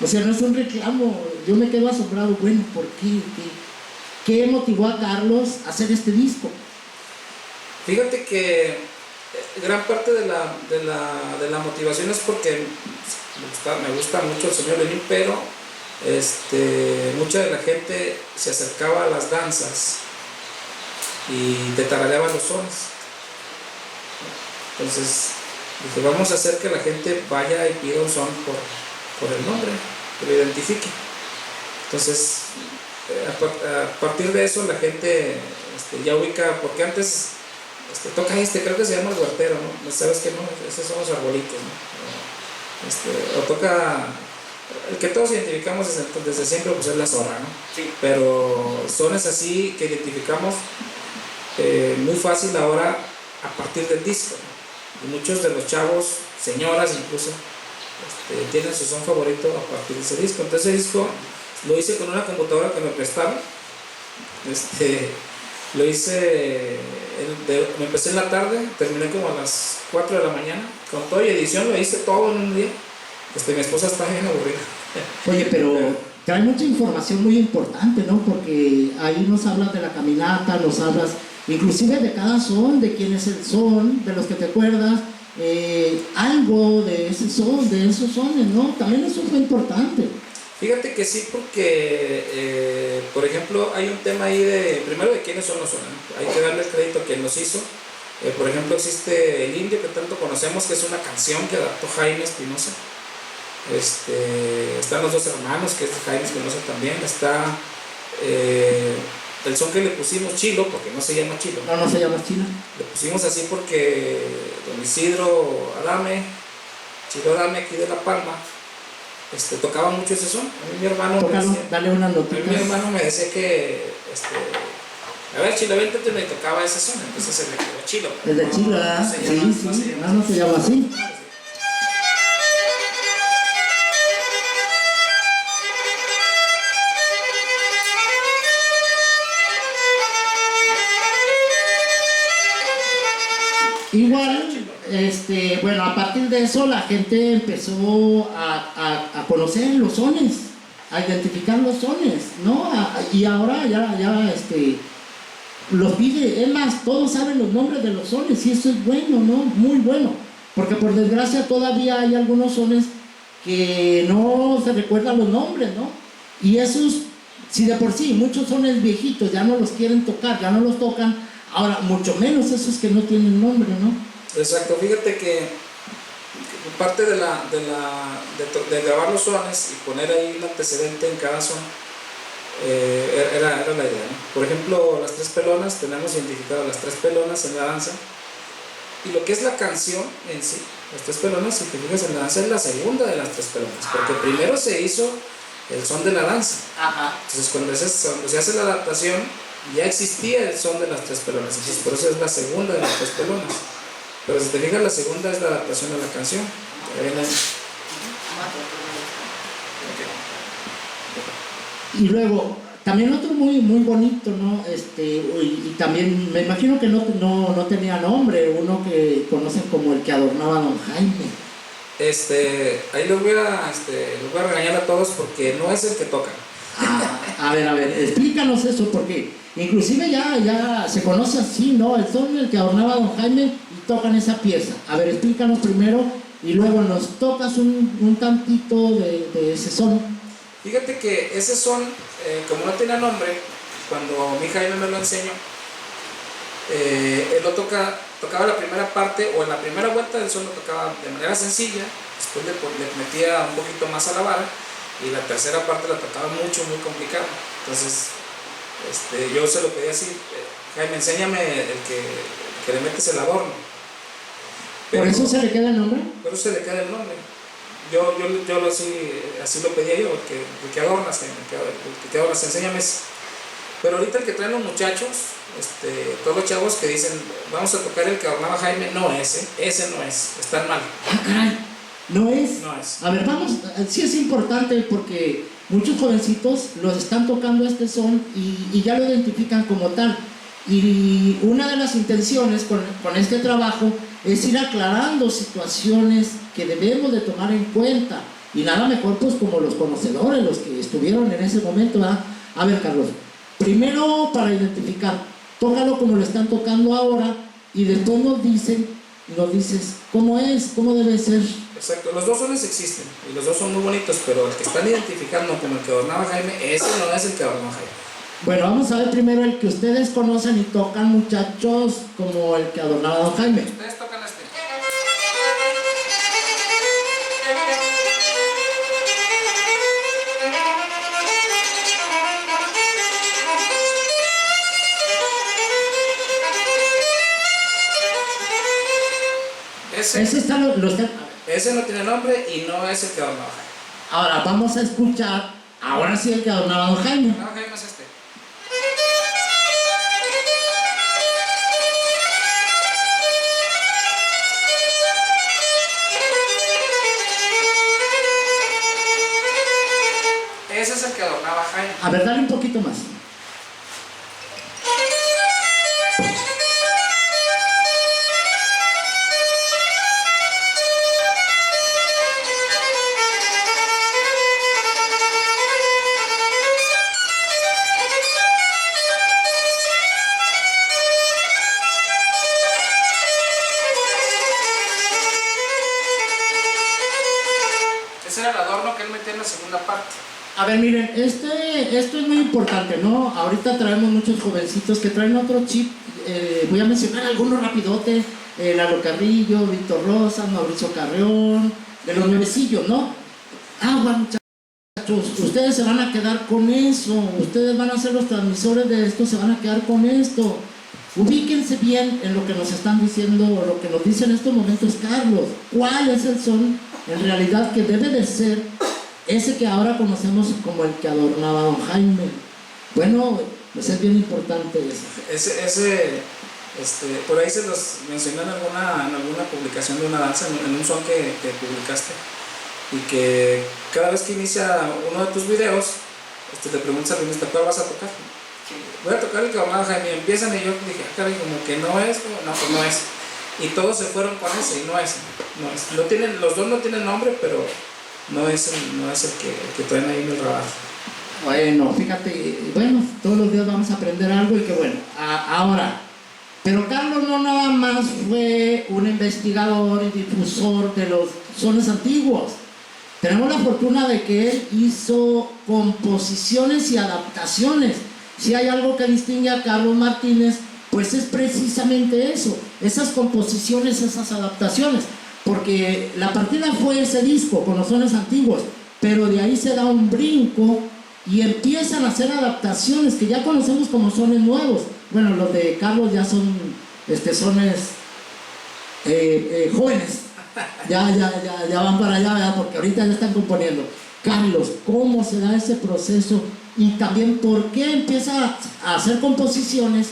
O sea, no es un reclamo, yo me quedo asombrado, bueno, ¿por qué? ¿Qué motivó a Carlos a hacer este disco? Fíjate que gran parte de la motivación es porque me gusta mucho el sonido de violín, pero mucha de la gente se acercaba a las danzas y te tarareaban los sones. Entonces dije, vamos a hacer que la gente vaya y pida un son por el nombre, que lo identifique. Entonces a partir de eso la gente ya ubica, porque antes toca creo que se llama el huertero, ¿no? ¿Sabes qué? No, esos son los arbolitos, ¿no? O toca el que todos identificamos desde siempre, pues es la zorra, ¿no? Sí. Pero sones así que identificamos muy fácil ahora a partir del disco, ¿no? Y muchos de los chavos, señoras incluso, tienen su son favorito a partir de ese disco. Entonces ese disco lo hice con una computadora que me prestaron. Lo hice, me empecé en la tarde, terminé como a las 4 de la mañana, con toda edición lo hice todo en un día. Mi esposa está bien aburrida. Oye, pero trae mucha información muy importante, ¿no? Porque ahí nos hablas de la caminata, nos hablas inclusive de cada son, de quién es el son, de los que te acuerdas, algo de ese son, de esos sones, ¿no? También eso fue importante. Fíjate que sí, porque, por ejemplo, hay un tema ahí primero de quiénes son los sones, ¿no? Hay que darle el crédito a quien los hizo. Por ejemplo, existe El Indio, que tanto conocemos, que es una canción que adaptó Jaime Espinosa. Están Los Dos Hermanos, que es de Jaime Espinosa también. Está el son que le pusimos Chilo, porque no se llama Chilo. No se llama Chilo. Le pusimos así porque don Isidro Adame, Chilo Adame, aquí de La Palma, tocaba mucho ese son. A mí mi hermano Tócalo, me decía, dale una notita. a mí mi hermano me decía que, a ver, Chilo, véntate, me tocaba ese son, entonces se le quedó Chilo. Desde Chilo, ¿verdad? Sí, no se llama así. Igual, bueno, a partir de eso la gente empezó a conocer los sones, a identificar los sones, ¿no? Y ahora ya los pide, es más, todos saben los nombres de los sones y eso es bueno, ¿no? Muy bueno, porque por desgracia todavía hay algunos sones que no se recuerdan los nombres, ¿no? Y esos, si de por sí muchos sones viejitos ya no los quieren tocar, ya no los tocan, ahora mucho menos esos que no tienen nombre, ¿no? Exacto, fíjate que parte de grabar los sones y poner ahí un antecedente en cada son era la idea, ¿no? Por ejemplo, las tres pelonas, tenemos identificado las tres pelonas en la danza, y lo que es la canción en sí, las tres pelonas, si te fijas en la danza, es la segunda de las tres pelonas, porque primero se hizo el son de la danza. Ajá. Entonces cuando se hace la adaptación, ya existía el son de las tres pelonas, entonces por eso es la segunda de las tres pelonas. Pero si te fijas, la segunda es la adaptación a la canción. Y luego, también otro muy bonito, ¿no? Y también me imagino que no tenía nombre, uno que conocen como el que adornaba a don Jaime. Ahí los voy a regañar a todos porque no es el que toca. A ver, explícanos eso, porque inclusive ya se conoce así, ¿no? El son el que adornaba a don Jaime y tocan esa pieza. A ver, explícanos primero y luego nos tocas un tantito de ese son. Fíjate que ese son, como no tenía nombre, cuando mi Jaime me lo enseñó, él tocaba la primera parte, o en la primera vuelta del son lo tocaba de manera sencilla, después le metía un poquito más a la vara, y la tercera parte la tocaba muy complicada. Entonces yo se lo pedí así, Jaime, enséñame el que le metes el adorno. ¿Por eso se le queda el nombre? Por eso se le queda el nombre. Yo así lo pedía yo, el que adornas, el que adornas, enséñame ese. Pero ahorita el que traen los muchachos, todos los chavos que dicen, vamos a tocar el que adornaba Jaime, no, ese no es, están mal. Caray, ¿no es? No es. A ver, vamos, sí es importante porque muchos jovencitos los están tocando este son y ya lo identifican como tal. Y una de las intenciones con este trabajo es ir aclarando situaciones que debemos de tomar en cuenta. Y nada mejor pues como los conocedores, los que estuvieron en ese momento, ¿verdad? A ver, Carlos, primero para identificar, tócalo como lo están tocando ahora y después nos dices cómo es, cómo debe ser. Exacto, los dos sones existen y los dos son muy bonitos, pero el que están identificando como el que adornaba Jaime, ese no es el que adornaba Jaime. Bueno, vamos a ver primero el que ustedes conocen y tocan, muchachos, como el que adornaba a don Jaime. Ustedes tocan Ese no tiene nombre y no es el que adornaba Jaime. Ahora vamos a escuchar, ahora sí el que adornaba a don Jaime. No, Jaime es este. Ese es el que adornaba Jaime. A ver, dale un poquito más. Ese era el adorno que él metía en la segunda parte. A ver, miren, esto es muy importante, ¿no? Ahorita traemos muchos jovencitos que traen otro chip. Voy a mencionar algunos rapidote. Lalo Carrillo, Víctor Rosa, Mauricio Carreón, de los nuevecillos, ¿no? Agua, muchachos, muchachos, ustedes se van a quedar con eso, ustedes van a ser los transmisores de esto, se van a quedar con esto. Ubíquense bien en lo que nos están diciendo, o lo que nos dice en estos momentos Carlos. ¿Cuál es el son en realidad que debe de ser ese que ahora conocemos como el que adornaba don Jaime? Bueno, pues es bien importante eso. Por ahí se los mencioné en alguna publicación de una danza, en un son que publicaste, y que cada vez que inicia uno de tus videos, te preguntas al violinista, ¿cuál vas a tocar? Voy a tocar el que adornaba Jaime, y empiezan, y yo dije, caray, como que no es, no, pues no es. Y todos se fueron con ese, y no es. Los dos no tienen nombre, pero no es el que traen ahí en el radar. Bueno, fíjate, todos los días vamos a aprender algo y que bueno, ahora, pero Carlos no nada más fue un investigador y difusor de los sones antiguos. Tenemos la fortuna de que él hizo composiciones y adaptaciones. Si hay algo que distingue a Carlos Martínez, pues es precisamente eso, esas composiciones, esas adaptaciones, porque la partida fue ese disco con los sones antiguos, pero de ahí se da un brinco y empiezan a hacer adaptaciones que ya conocemos como sones nuevos. Bueno, los de Carlos ya son sones jóvenes, ya van para allá, ¿verdad? Porque ahorita ya están componiendo. Carlos, ¿cómo se da ese proceso? Y también, ¿por qué empieza a hacer composiciones?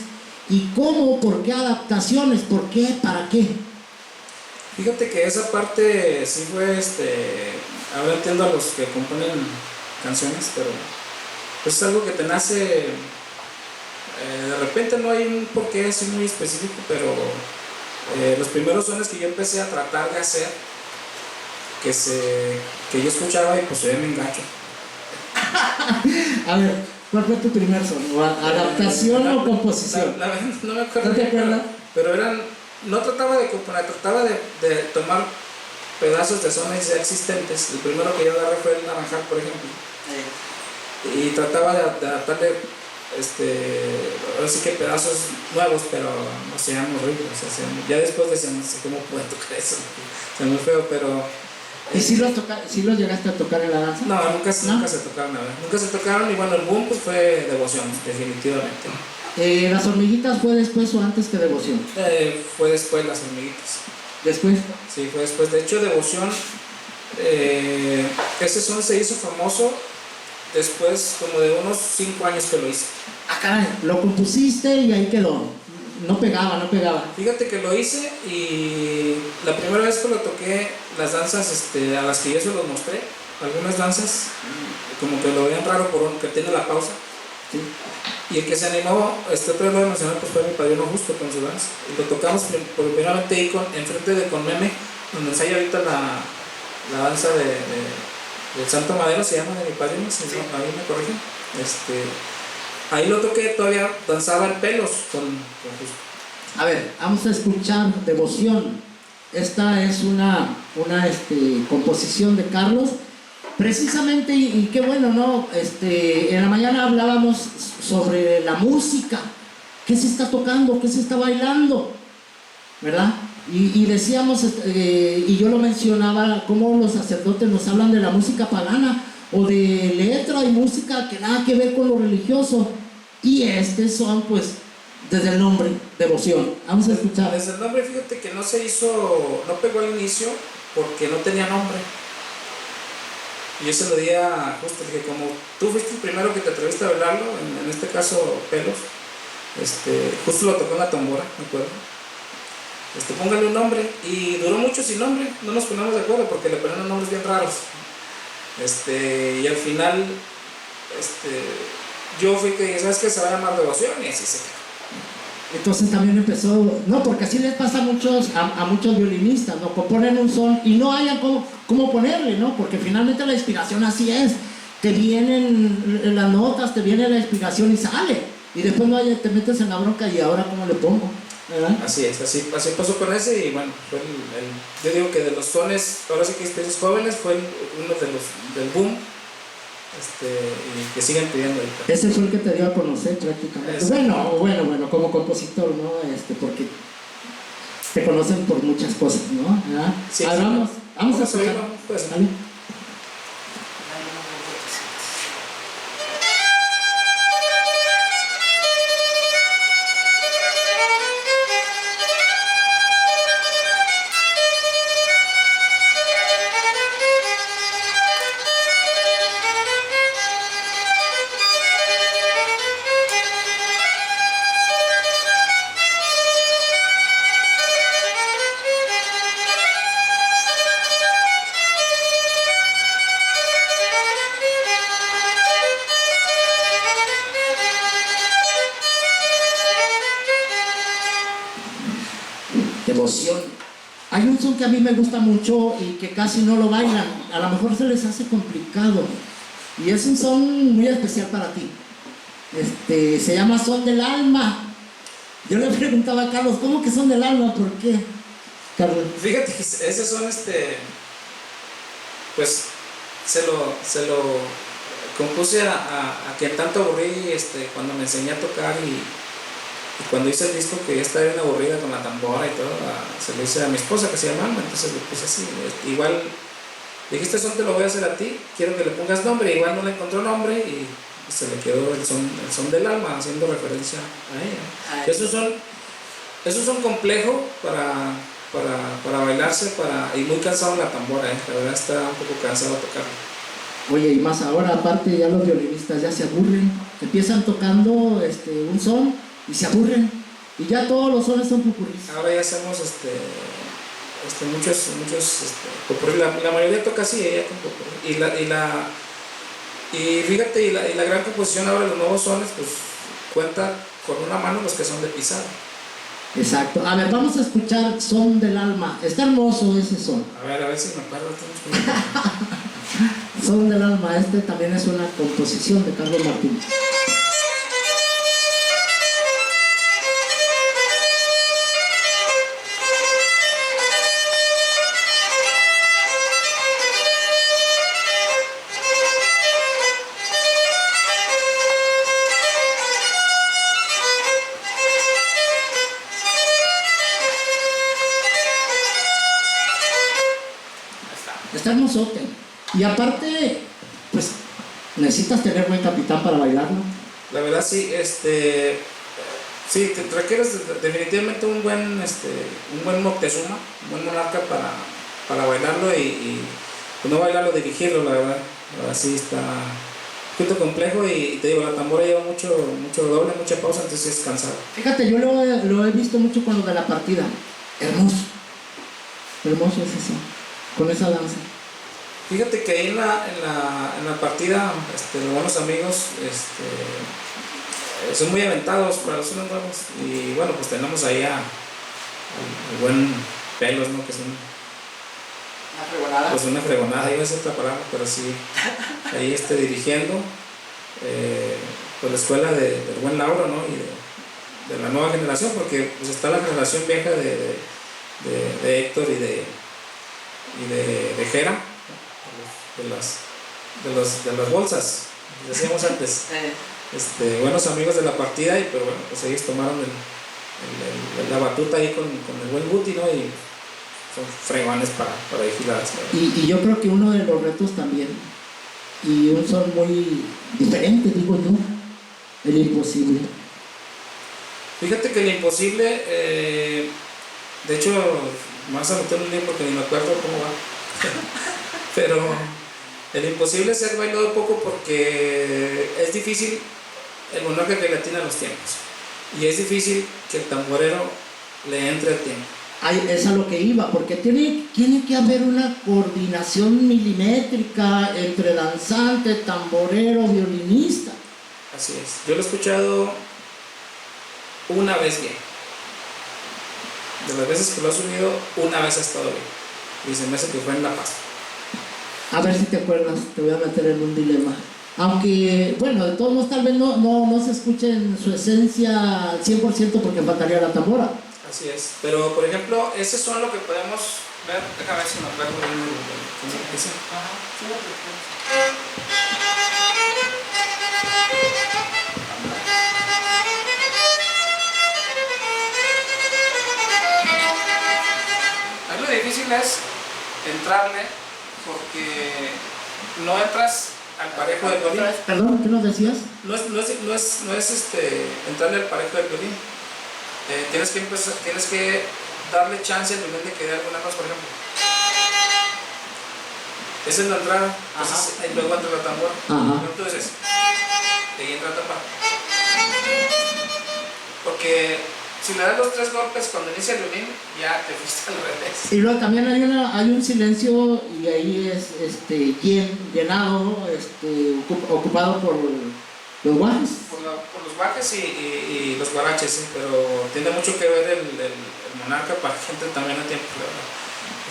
¿Y cómo? ¿Por qué adaptaciones? ¿Por qué? ¿Para qué? Fíjate que esa parte sí fue, ahora entiendo a los que componen canciones, pero pues es algo que te nace, de repente no hay un porqué así muy específico, pero los primeros sones que yo empecé a tratar de hacer, que yo escuchaba y pues yo me engancho. A ver, ¿cuál fue tu primer son? ¿Adaptación o composición? La verdad no me acuerdo. ¿No te acuerdas? Pero no trataba de componer, trataba de tomar pedazos de sones ya existentes. El primero que yo agarré fue el Naranjal, por ejemplo. Y trataba de adaptarle, ahora sí que pedazos nuevos, pero no sean horribles. Ya después decían, no sé cómo puedo tocar eso. Es muy feo, pero... ¿Y si los llegaste a tocar en la danza? No, nunca se tocaron, nunca se tocaron, y bueno, el boom pues fue Devoción, definitivamente. ¿Las Hormiguitas fue después o antes que Devoción? Fue después Las Hormiguitas. ¿Después? Sí, fue después. De hecho, Devoción, ese son se hizo famoso después como de unos 5 años que lo hice. Ah, caray, lo compusiste y ahí quedó. No pegaba. Fíjate que lo hice, y la primera vez que lo toqué, las danzas a las que yo se los mostré, algunas danzas como que lo veían raro que tiene la pausa. Sí. Y el que se animó, otro lo mencionar, pues fue mi padrino Justo con su danza. Y lo tocamos primeramente ahí enfrente de con Meme, donde ensaya ahorita la danza del Santo Madero, se llama, de mi padrino, si no, ahí me corrigen. Ahí lo toqué, todavía danzaba en pelos con Justo. A ver, vamos a escuchar Devoción. Esta es una composición de Carlos. Precisamente, y qué bueno, ¿no? En la mañana hablábamos sobre la música. ¿Qué se está tocando? ¿Qué se está bailando? ¿Verdad? Y decíamos, y yo lo mencionaba, cómo los sacerdotes nos hablan de la música pagana, o de letra y música que nada que ver con lo religioso. Y son, pues, desde el nombre, Devoción. Vamos a escuchar. Desde el nombre, fíjate que no pegó al inicio porque no tenía nombre. Y yo se lo di a Justo, dije, como tú fuiste el primero que te atreviste a bailarlo, en este caso Pelos, Justo lo tocó en la tambora, me acuerdo. Póngale un nombre, y duró mucho sin nombre, no nos ponemos de acuerdo porque le ponían nombres bien raros. Y al final, yo fui que dije, ¿sabes qué? Se va a llamar Devoción, y así se quedó. Entonces también empezó, no, porque así les pasa a muchos violinistas, ¿no? Componen un son y no hayan cómo ponerle, ¿no? Porque finalmente la inspiración así es, te vienen las notas, te viene la inspiración y sale, y después te metes en la bronca, y ahora ¿cómo le pongo? ¿Verdad? Así es, así pasó con ese, y bueno, fue yo digo que de los sones, ahora sí que especies jóvenes, fue uno de los del boom, y que siguen pidiendo ahorita. Ese fue el que te dio a conocer prácticamente. Bueno, como compositor, ¿no? Porque te conocen por muchas cosas, ¿no? ¿verdad? Sí, vamos a escuchar. pues. ¿Vale? devoción. Hay un son que a mí me gusta mucho y que casi no lo bailan, a lo mejor se les hace complicado, y es un son muy especial para ti. Se llama Son del Alma. Yo le preguntaba a Carlos, ¿cómo que Son del Alma? ¿Por qué, Carlos? Fíjate que ese son pues se lo compuse a quien tanto aburrí cuando me enseñé a tocar y cuando hice el disco, que ya estaba bien aburrida con la tambora y todo, se lo hice a mi esposa, que se llama Alma, entonces le puse así. Igual dijiste, son te lo voy a hacer a ti, quiero que le pongas nombre, igual no le encontró nombre y se le quedó el son del alma, haciendo referencia a ella. Esos son complejos para bailarse, y muy cansado la tambora, la verdad está un poco cansado tocarlo. Oye, y más ahora, aparte, ya los violinistas ya se aburren, empiezan tocando un son y se aburren, y ya todos los sones son popurrí. Ahora ya hacemos muchos popurrí, la mayoría toca así, ella con popurrí, y fíjate, y la gran composición ahora de los nuevos sones, pues cuenta con una mano los que son de pisada. Exacto. A ver, vamos a escuchar Son del Alma. Está hermoso ese son. A ver si me acuerdo. Son del Alma, también es una composición de Carlos Martín. Está hermosote. Y aparte, pues necesitas tener buen capitán para bailarlo. La verdad sí, sí, te requieres definitivamente un buen Moctezuma, un buen monarca para bailarlo y no bailarlo, dirigirlo, la verdad. Ahora sí está un poquito complejo y te digo, la tambora lleva mucho doble, mucha pausa, entonces es cansado. Fíjate, yo lo he visto mucho con lo de la partida. Hermoso. Hermoso es eso, con esa danza. Fíjate que ahí en la partida, los buenos amigos son muy aventados para los unos nuevos. Y bueno, pues tenemos ahí al buen Pelos, ¿no? Que es una fregonada. Pues una fregonada, iba a ser otra palabra, pero sí, ahí dirigiendo pues la escuela del buen Lauro, ¿no? Y de la nueva generación, porque pues está la generación vieja de Héctor y de Jera. De las bolsas, decíamos antes, buenos amigos de la partida, pero bueno, pues ellos tomaron la batuta ahí con el buen Guti, ¿no? Y son fregones para vigilar. Y yo creo que uno de los retos también, y un son muy diferente, digo yo, el imposible. Fíjate que el imposible, de hecho, me vas a meter un libro porque ni me acuerdo cómo va. Pero el imposible se ha bailado poco porque es difícil el monarca que le atina a los tiempos. Y es difícil que el tamborero le entre al tiempo. Es a lo que iba, porque tiene que haber una coordinación milimétrica entre danzante, tamborero, violinista. Así es. Yo lo he escuchado una vez bien. De las veces que lo ha subido, una vez ha estado bien. Y se me hace que fue en La Paz. A ver si te acuerdas, te voy a meter en un dilema. Aunque, bueno, de todos modos tal vez no se escuche en su esencia al 100% porque faltaría la tambora. Así es, pero por ejemplo, ese son lo que podemos ver. Déjame ver si me acuerdo de cómo dice. Ahí lo difícil es entrarle, porque no entras al parejo del violín. Perdón, ¿qué nos decías? No es entrarle al parejo del violín. Tienes que darle chance al violín de que dé alguna cosa, por ejemplo. Esa es la entrada, entonces ahí luego entra la tambora. Entonces, ahí entra la tambora. Porque si le das los 3 golpes cuando inicia el violín, ya te fuiste al revés. Y luego también hay un silencio y ahí es llenado, ocupado por los guajes. Por los guajes y los guaraches, ¿sí? Pero tiene mucho que ver el Monarca, para gente también a tiempo.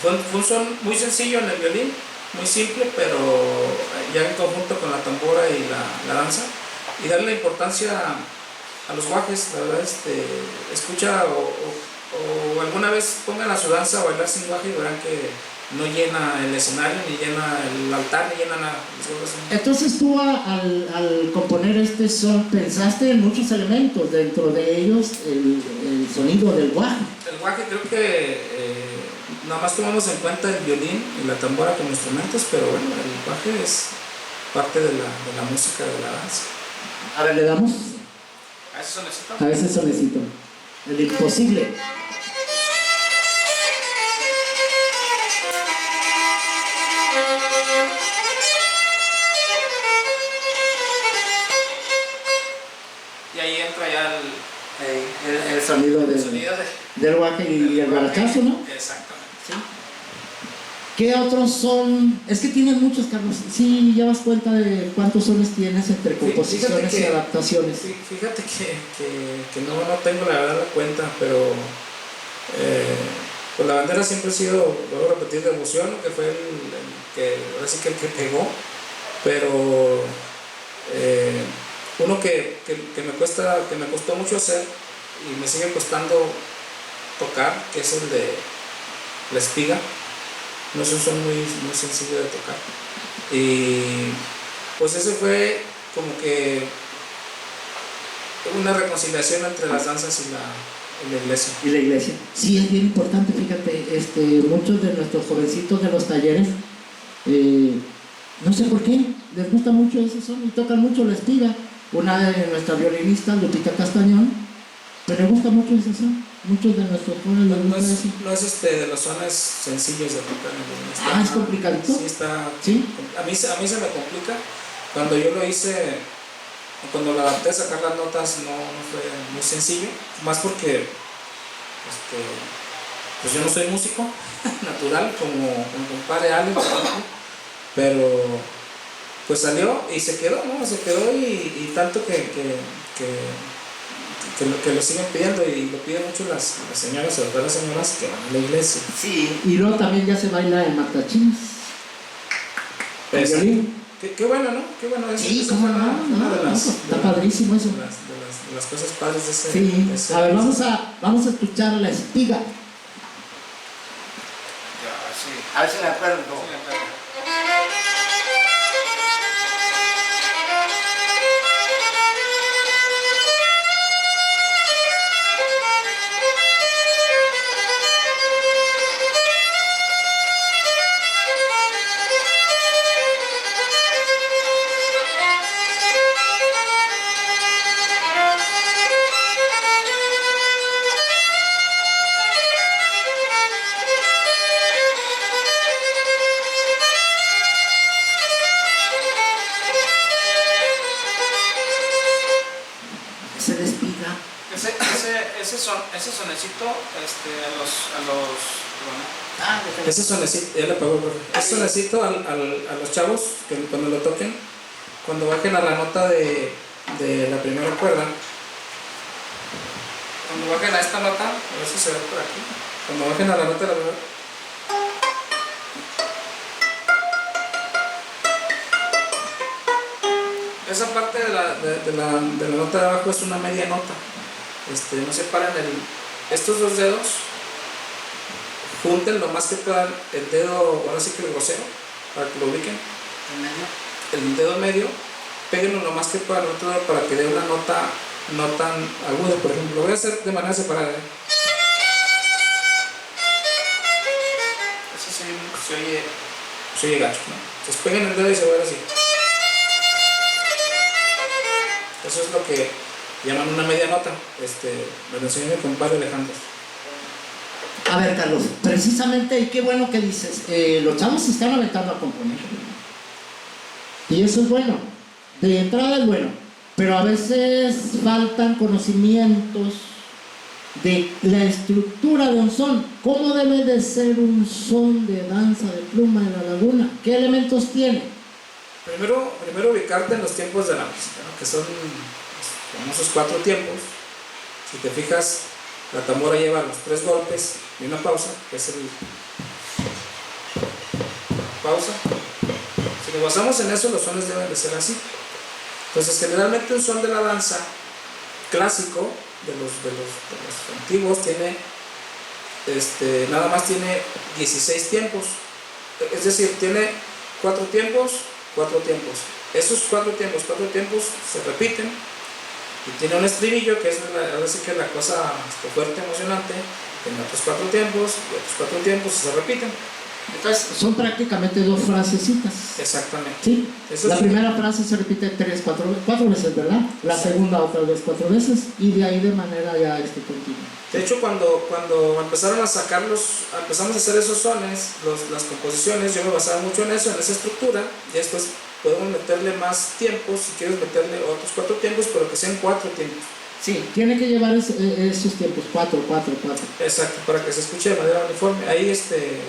Fue un son muy sencillo en el violín, muy simple, pero ya en conjunto con la tambora y la danza, y darle la importancia a los guajes. La verdad, escucha o alguna vez pongan a su danza a bailar sin guaje y verán que no llena el escenario, ni llena el altar, ni llena nada. Entonces tú al componer este son pensaste en muchos elementos, dentro de ellos el sonido del guaje. El guaje creo que nada más tomamos en cuenta el violín y la tambora como instrumentos, pero bueno, el guaje es parte de la música, de la danza. A ver, le damos a ese sonecito. A ese sonecito, el imposible. Y ahí entra ya el sonido del guaje y el guarachazo, ¿no? Exactamente. ¿Sí? ¿Qué otros son? Es que tienes muchos, Carlos. Sí, ¿llevas cuenta de cuántos sones tienes entre composiciones y adaptaciones? Fíjate que no tengo la verdad la cuenta, pero pues la bandera siempre ha sido, vuelvo a repetir, Devoción, que fue el que pegó, pero uno que me costó mucho hacer y me sigue costando tocar, que es el de La Espiga. No es un son muy sencillo de tocar, y pues ese fue como que una reconciliación entre las danzas y la iglesia. Sí, es bien importante, fíjate, muchos de nuestros jovencitos de los talleres, no sé por qué, les gusta mucho ese son y tocan mucho La Espiga. Una de nuestras violinistas, Lupita Castañón, pero le gusta mucho ese son. Muchos de nuestros jóvenes les gusta eso. No es de los sones sencillos de tocar. ¿Es complicadito? Sí, está. ¿Sí? A mí se me complica. Cuando yo lo hice, cuando lo adapté a sacar las notas, no fue muy sencillo. Más porque pues yo no soy músico natural como mi padre Ale, por ejemplo, pero pues salió y se quedó, ¿no? Se quedó y tanto que lo siguen pidiendo, y lo piden mucho las señoras, sobre todo las señoras que van a la iglesia. Sí, y luego también ya se baila en matachines. ¿El violín? Qué bueno, ¿no? Qué bueno eso. Sí, cómo no, está padrísimo eso. De las cosas padres de ese. Sí, a ver, vamos a escuchar La Espiga. A ver si me acuerdo. Ese sonecito, ese sonecito, ya le pagó, ese sonecito a los chavos que cuando lo toquen, cuando bajen a la nota de la primera cuerda, cuando bajen a esta nota, a ver si se ve por aquí, cuando bajen a la nota de la primera, esa parte de la nota de abajo es una media nota. No separen estos dos dedos, junten lo más que puedan el dedo, ahora sí que el grosero, para que lo ubiquen, el dedo medio, péguenlo lo más que puedan el otro dedo para que dé una nota no tan aguda. Por ejemplo, lo voy a hacer de manera separada. Eso se oye gacho, ¿no? Entonces peguen el dedo y se va a ver así. Eso es lo que llaman una media nota. Me lo enseñó mi compadre Alejandro. A ver, Carlos, precisamente, y qué bueno que dices, los chavos se están aventando a componer. Y eso es bueno, de entrada es bueno, pero a veces faltan conocimientos de la estructura de un son. ¿Cómo debe de ser un son de danza de pluma de la laguna? ¿Qué elementos tiene? Primero ubicarte en los tiempos de la música, ¿no? Que son los famosos 4 tiempos. Si te fijas, La tambora lleva los 3 golpes y una pausa, que es el pausa. Si nos basamos en eso, los sones deben de ser así. Entonces, generalmente un son de la danza clásico de los antiguos tiene nada más tiene 16 tiempos, es decir, tiene 4 tiempos, 4 tiempos. Esos 4 tiempos se repiten y tiene un estribillo que es la cosa fuerte, emocionante. Tiene otros 4 tiempos y otros 4 tiempos y se repiten. Entonces son prácticamente 2 frasecitas. Exactamente. Sí. La primera frase se repite 4 veces, ¿verdad? La segunda otra vez 4 veces y de ahí de manera ya continua. De hecho, cuando empezaron a empezamos a hacer esos sones, las composiciones, yo me basaba mucho en eso, en esa estructura, y después podemos meterle más tiempos, si quieres meterle otros 4 tiempos, pero que sean 4 tiempos. Sí, tiene que llevar esos tiempos, 4. Exacto, para que se escuche de manera uniforme. Hay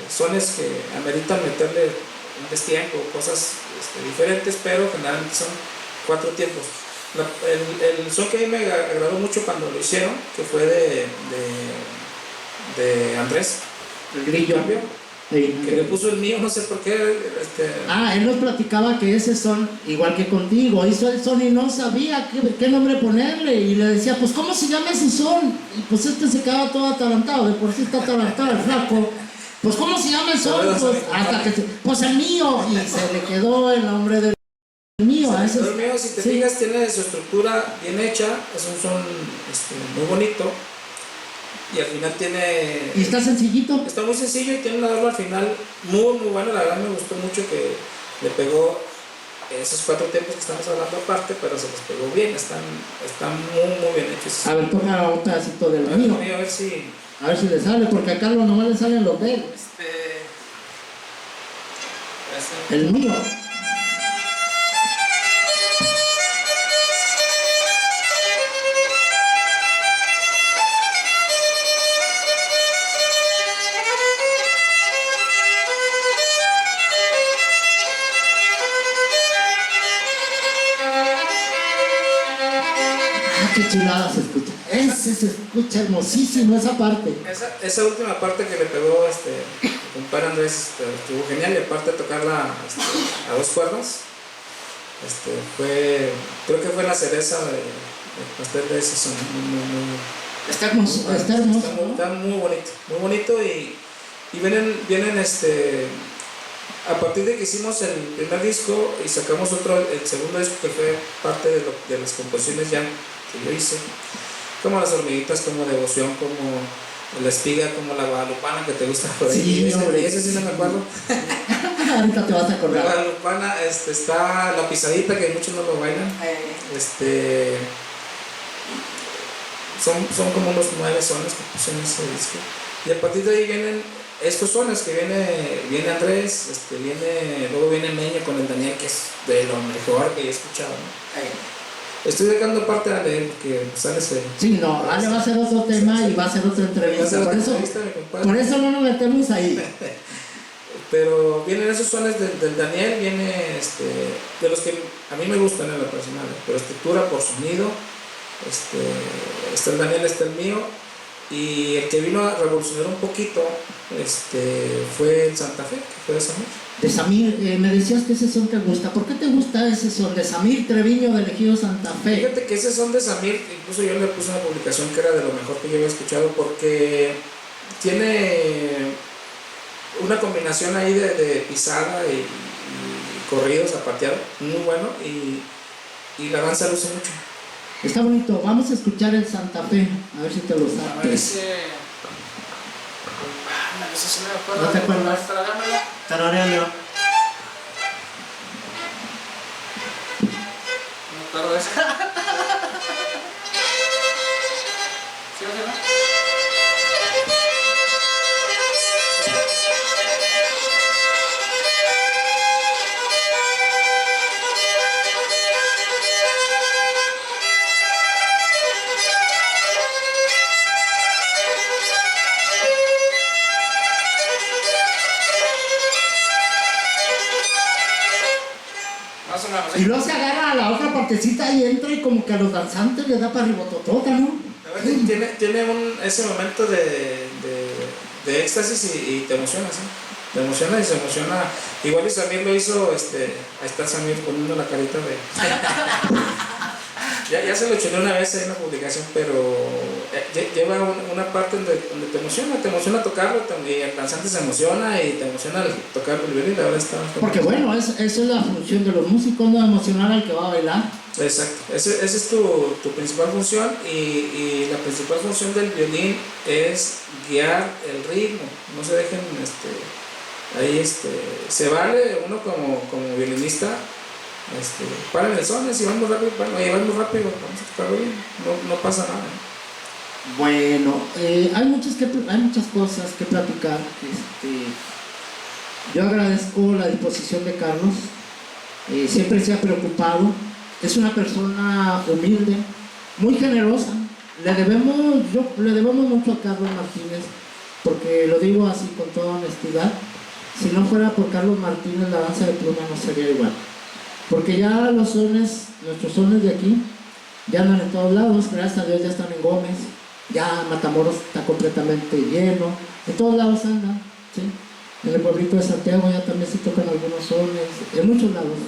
sones que ameritan meterle un destiempo, cosas diferentes, pero generalmente son 4 tiempos. El son que a mí me agradó mucho cuando lo hicieron, que fue de Andrés, el Grillo, que le puso el mío, no sé por qué. Él nos platicaba que ese son, igual que contigo, hizo el son y no sabía qué nombre ponerle, y le decía, pues ¿cómo se llama ese son? Y pues se quedaba todo atalantado, de por sí está atalantado el flaco. Pues ¿cómo se llama el son? Pues hasta que pues el mío, y se le quedó el nombre del mío. El mío, si te fijas, tiene su estructura bien hecha, es un son muy bonito. Y al final tiene... ¿Y está sencillito? Está muy sencillo y tiene un adorno al final muy bueno. La verdad me gustó mucho que le pegó esos 4 tiempos que estamos hablando aparte, pero se los pegó bien, están muy bien hechos. A ver, toca un pedacito del mío. A ver si le sale, porque a Carlos nomás le salen los de él. El mío. Qué chulada se escucha. Se escucha hermosísimo esa parte. Esa última parte que le pegó el compadre Andrés estuvo genial, y aparte de tocarla a 2 cuerdas, creo que fue la cereza del pastel de ese son. Está hermoso. Está muy bonito y vienen a partir de que hicimos el primer disco y sacamos el segundo disco, que fue parte de las composiciones ya que yo hice, como Las Hormiguitas, como Devoción, como La Espiga, como La Guadalupana, que te gusta por ahí. Sí, ese sí no me acuerdo. Ahorita te vas a acordar. La Guadalupana, está La Pisadita, que muchos no lo bailan. Son como unos 9 sones que puse en ese disco. Y a partir de ahí vienen estos sones, que viene Andrés, luego viene Meño con el Daniel, que es de lo mejor que he escuchado, ¿no? Estoy dejando parte a leer, porque sale ese... Sí, no, Ale va a hacer otro tema y va a hacer otra entrevista. Por eso no nos metemos ahí. Pero vienen esos sones del Daniel, viene de los que a mí me gustan en lo personal, por estructura, por sonido. Está el Daniel, está el mío. Y el que vino a revolucionar un poquito fue el Santa Fe, que fue de Samir. De Samir, me decías que ese son te gusta. ¿Por qué te gusta ese son de Samir Treviño del Ejido Santa Fe? Fíjate que ese son de Samir, incluso yo le puse una publicación que era de lo mejor que yo había escuchado, porque tiene una combinación ahí de pisada y corridos zapateado, muy bueno, y la danza luce mucho. Está bonito, vamos a escuchar el Santa Fe, a ver si te lo sabes. A ver ¿No te acuerdas? Tararéalo. No me acuerdo de eso. ¿Sí o no? Y luego se agarra a la otra partecita y entra y como que a los danzantes les da para ribototota, ¿no? Tiene ese momento de éxtasis y te emociona, ¿sí? Te emociona y se emociona. Igual y Samir lo hizo, ahí está Samir poniendo la carita de... ya se lo eché una vez ahí en la publicación, pero lleva una parte donde te emociona tocarlo, y el danzante se emociona y te emociona tocar el violín, la verdad está... Porque bueno, esa es la función de los músicos, no emocionar al que va a bailar. Exacto, esa es tu principal función, y la principal función del violín es guiar el ritmo. No se dejen ahí se vale uno como violinista, paren el sones y vamos rápido, vamos a tocarlo bien, no pasa nada. Bueno, hay muchas cosas que platicar. Yo agradezco la disposición de Carlos, siempre se ha preocupado. Es una persona humilde, muy generosa. Le debemos mucho a Carlos Martínez, porque lo digo así con toda honestidad. Si no fuera por Carlos Martínez, la danza de pluma no sería igual. Porque ya nuestros sones de aquí, ya andan en todos lados, gracias a Dios ya están en Gómez, ya Matamoros está completamente lleno, en todos lados andan, ¿sí? En el pueblito de Santiago ya también se tocan algunos sones, en muchos lados.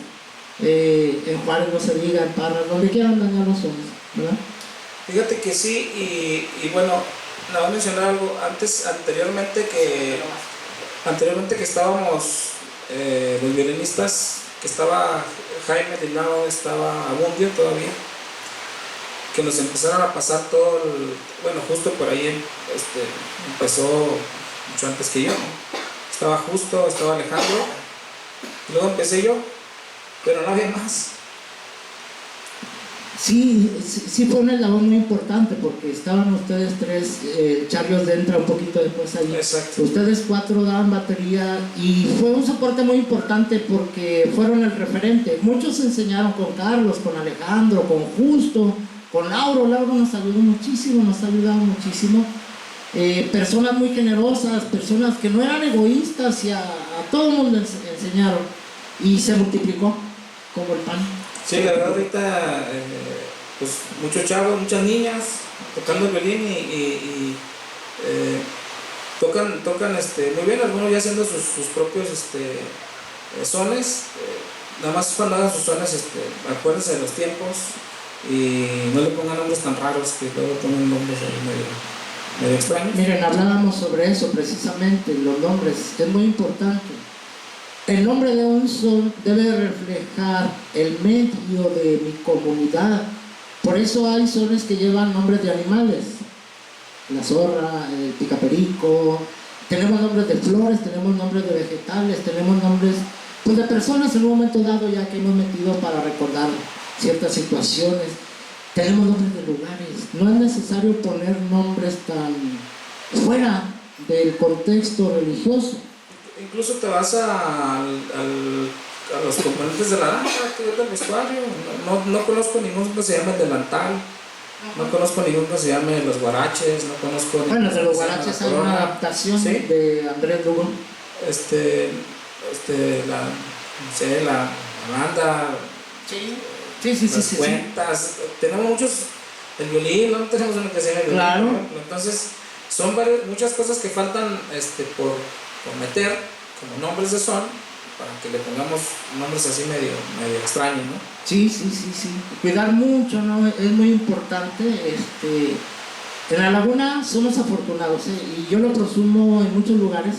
En Juárez no se diga, en Parras, donde quieran dañar los sones, ¿verdad? Fíjate que sí, y bueno, nada más mencionar algo, anteriormente que estábamos los violinistas, que estaba Jaime Dinao, estaba Abundio todavía, que nos empezaron a pasar todo bueno, justo por ahí empezó mucho antes que yo, ¿no? Estaba Justo, estaba Alejandro, y luego empecé yo, pero no había más. Sí, fue un eslabón muy importante, porque estaban ustedes tres, Charlios entra un poquito después ahí. Exacto. Ustedes cuatro daban batería y fue un soporte muy importante porque fueron el referente. Muchos enseñaron con Carlos, con Alejandro, con Justo, con Lauro. Lauro nos ayudó muchísimo, nos ha ayudado muchísimo. Personas muy generosas, personas que no eran egoístas, y a todo el mundo enseñaron, y se multiplicó como el pan. Sí, la verdad ahorita pues muchos chavos, muchas niñas tocando el violín y tocan muy bien, algunos ya haciendo sus propios sones. Nada más cuando hagan sus sones, acuérdense de los tiempos y no le pongan nombres tan raros, que luego ponen nombres ahí medio extraños. Miren, hablábamos sobre eso precisamente, los nombres, es muy importante. El nombre de un son debe reflejar el medio de mi comunidad. Por eso hay sones que llevan nombres de animales. La zorra, el picaperico. Tenemos nombres de flores, tenemos nombres de vegetales, tenemos nombres pues, de personas en un momento dado ya que hemos metido para recordar ciertas situaciones. Tenemos nombres de lugares. No es necesario poner nombres tan fuera del contexto religioso. Incluso te vas a los componentes de la danza, del vestuario. No conozco ninguno que se llame el delantal, no conozco ninguno que se llame los guaraches, no conozco. Bueno, de los guaraches hay una adaptación, ¿sí?, de Andrés Lugo. La banda, sí, cuentas, sí. Tenemos muchos, el violín, no tenemos uno que se llame el violín, claro. Entonces son muchas cosas que faltan por meter como nombres de son, para que le pongamos nombres así medio extraños, ¿no? Sí. Cuidar mucho, ¿no? Es muy importante. En la laguna somos afortunados, y yo lo presumo en muchos lugares.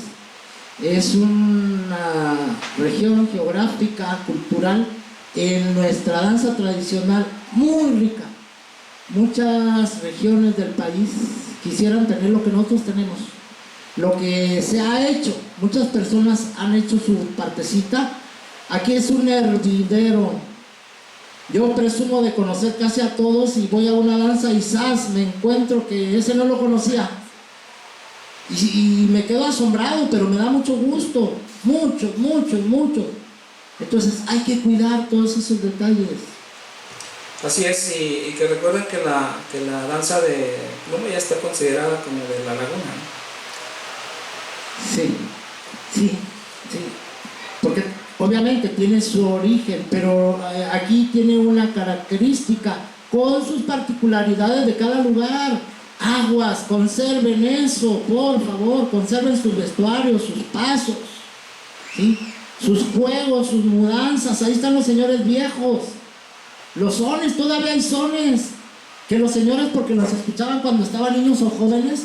Es una región geográfica, cultural, en nuestra danza tradicional muy rica. Muchas regiones del país quisieran tener lo que nosotros tenemos. Lo que se ha hecho, muchas personas han hecho su partecita. Aquí es un hervidero. Yo presumo de conocer casi a todos, y voy a una danza y ¡zas!, me encuentro que ese no lo conocía. Y me quedo asombrado, pero me da mucho gusto, mucho. Entonces hay que cuidar todos esos detalles. Así es, y que recuerden que la danza de pluma ya está considerada como de la laguna, ¿no? Sí, porque obviamente tiene su origen, pero aquí tiene una característica con sus particularidades de cada lugar. Aguas, conserven eso, por favor, conserven sus vestuarios, sus pasos, ¿sí? Sus juegos, sus mudanzas. Ahí están los señores viejos. Los sones, todavía hay sones que los señores, porque los escuchaban cuando estaban niños o jóvenes,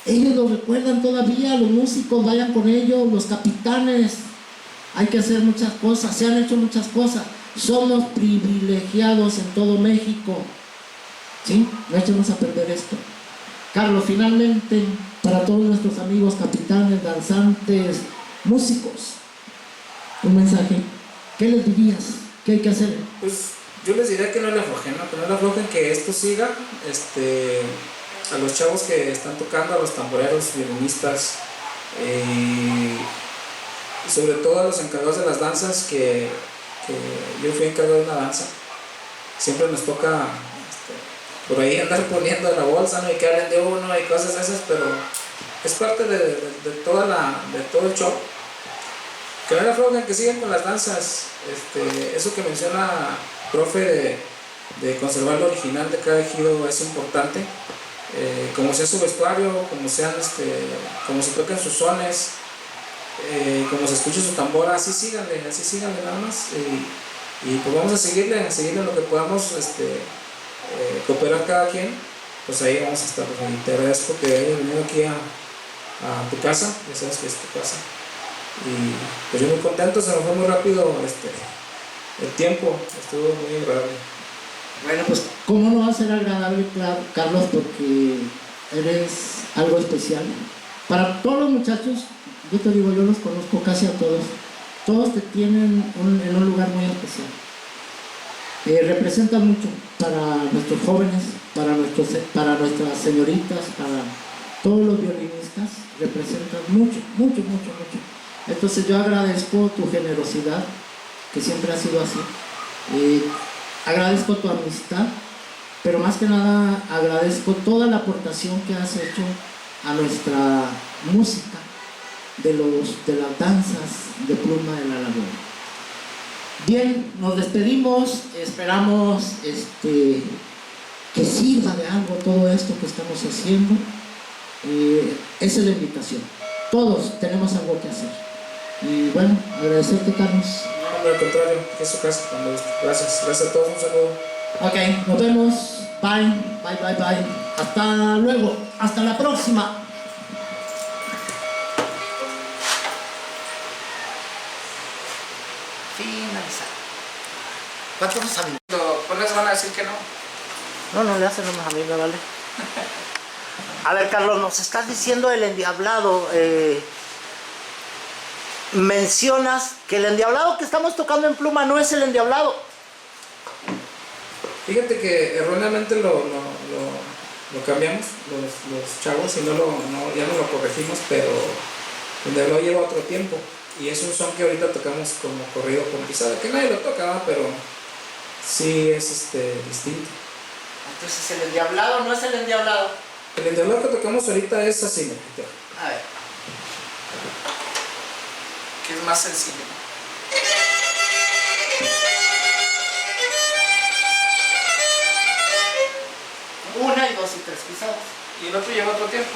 ellos los recuerdan todavía. Los músicos, vayan con ellos. Los capitanes, hay que hacer muchas cosas, se han hecho muchas cosas. Somos privilegiados en todo México, ¿sí? No echemos a perder esto. Carlos, finalmente, para todos nuestros amigos capitanes, danzantes, músicos, un mensaje. ¿Qué les dirías? ¿Qué hay que hacer? Pues yo les diría que no le aflojen, ¿no? Que no le aflojen, que esto siga. A los chavos que están tocando, a los tamboreros, violinistas, y sobre todo a los encargados de las danzas, que yo fui encargado de una danza. Siempre nos toca por ahí andar poniendo la bolsa, ¿no? Y que hablen de uno y cosas esas, pero es parte de todo el show. Que no le aflojen, que sigan con las danzas. Eso que menciona profe de conservar lo original de cada ejido es importante. Como sea su vestuario, como se toquen sus sones, como se escuche su tambora, así síganle nada más. Y pues vamos a seguirle lo que podamos cooperar cada quien, pues ahí vamos a estar. Y te agradezco que hayas venido aquí a tu casa, ya sabes que es tu casa. Y pues yo muy contento, se me fue muy rápido el tiempo, estuvo muy agradable. Bueno, pues cómo no va a ser agradable, Carlos, porque eres algo especial. Para todos los muchachos, yo te digo, yo los conozco casi a todos. Todos te tienen en un lugar muy especial. Representan mucho para nuestros jóvenes, para nuestras señoritas, para todos los violinistas. Representan mucho. Entonces yo agradezco tu generosidad, que siempre ha sido así. Agradezco tu amistad, pero más que nada agradezco toda la aportación que has hecho a nuestra música de las danzas de Pluma de la Laguna. Bien, nos despedimos, esperamos que sirva de algo todo esto que estamos haciendo. Esa es la invitación. Todos tenemos algo que hacer. Y bueno, agradecerte, Carlos. No, al contrario, que es su casa. Gracias a todos, un saludo. Ok, nos vemos. Bye. Hasta luego. Hasta la próxima. Finalizar. ¿Cuántos nos amigos? ¿Cuáles van a decir que no? No le hacen nomás a mí, me vale. A ver, Carlos, nos estás diciendo el endiablado. Mencionas que el endiablado que estamos tocando en Pluma no es el endiablado. Fíjate que erróneamente lo cambiamos los chavos y ya no lo corregimos, pero el endiablado lleva otro tiempo y es un son que ahorita tocamos como corrido con pisada, que nadie lo toca, pero sí es distinto. Entonces el endiablado no es el endiablado. El endiablado que tocamos ahorita es así, ¿no? A ver. Que es más sencillo. Una y dos y tres pisadas. Y el otro lleva otro tiempo.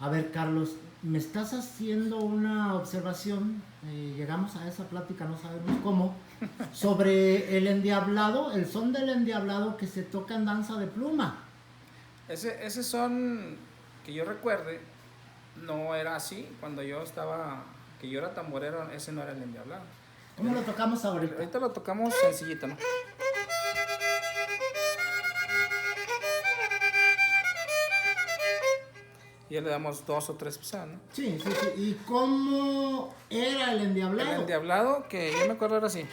A ver, Carlos, me estás haciendo una observación, llegamos a esa plática, no sabemos cómo, sobre el endiablado, el son del endiablado que se toca en danza de Pluma. Ese son, que yo recuerde, no era así. Cuando yo era tamborero, ese no era el endiablado. ¿Cómo lo tocamos ahorita? Ahorita lo tocamos sencillito, ¿no? Y ya le damos 2 o 3 pisadas, ¿no? Sí. ¿Y cómo era el endiablado? El endiablado, que yo me acuerdo era así.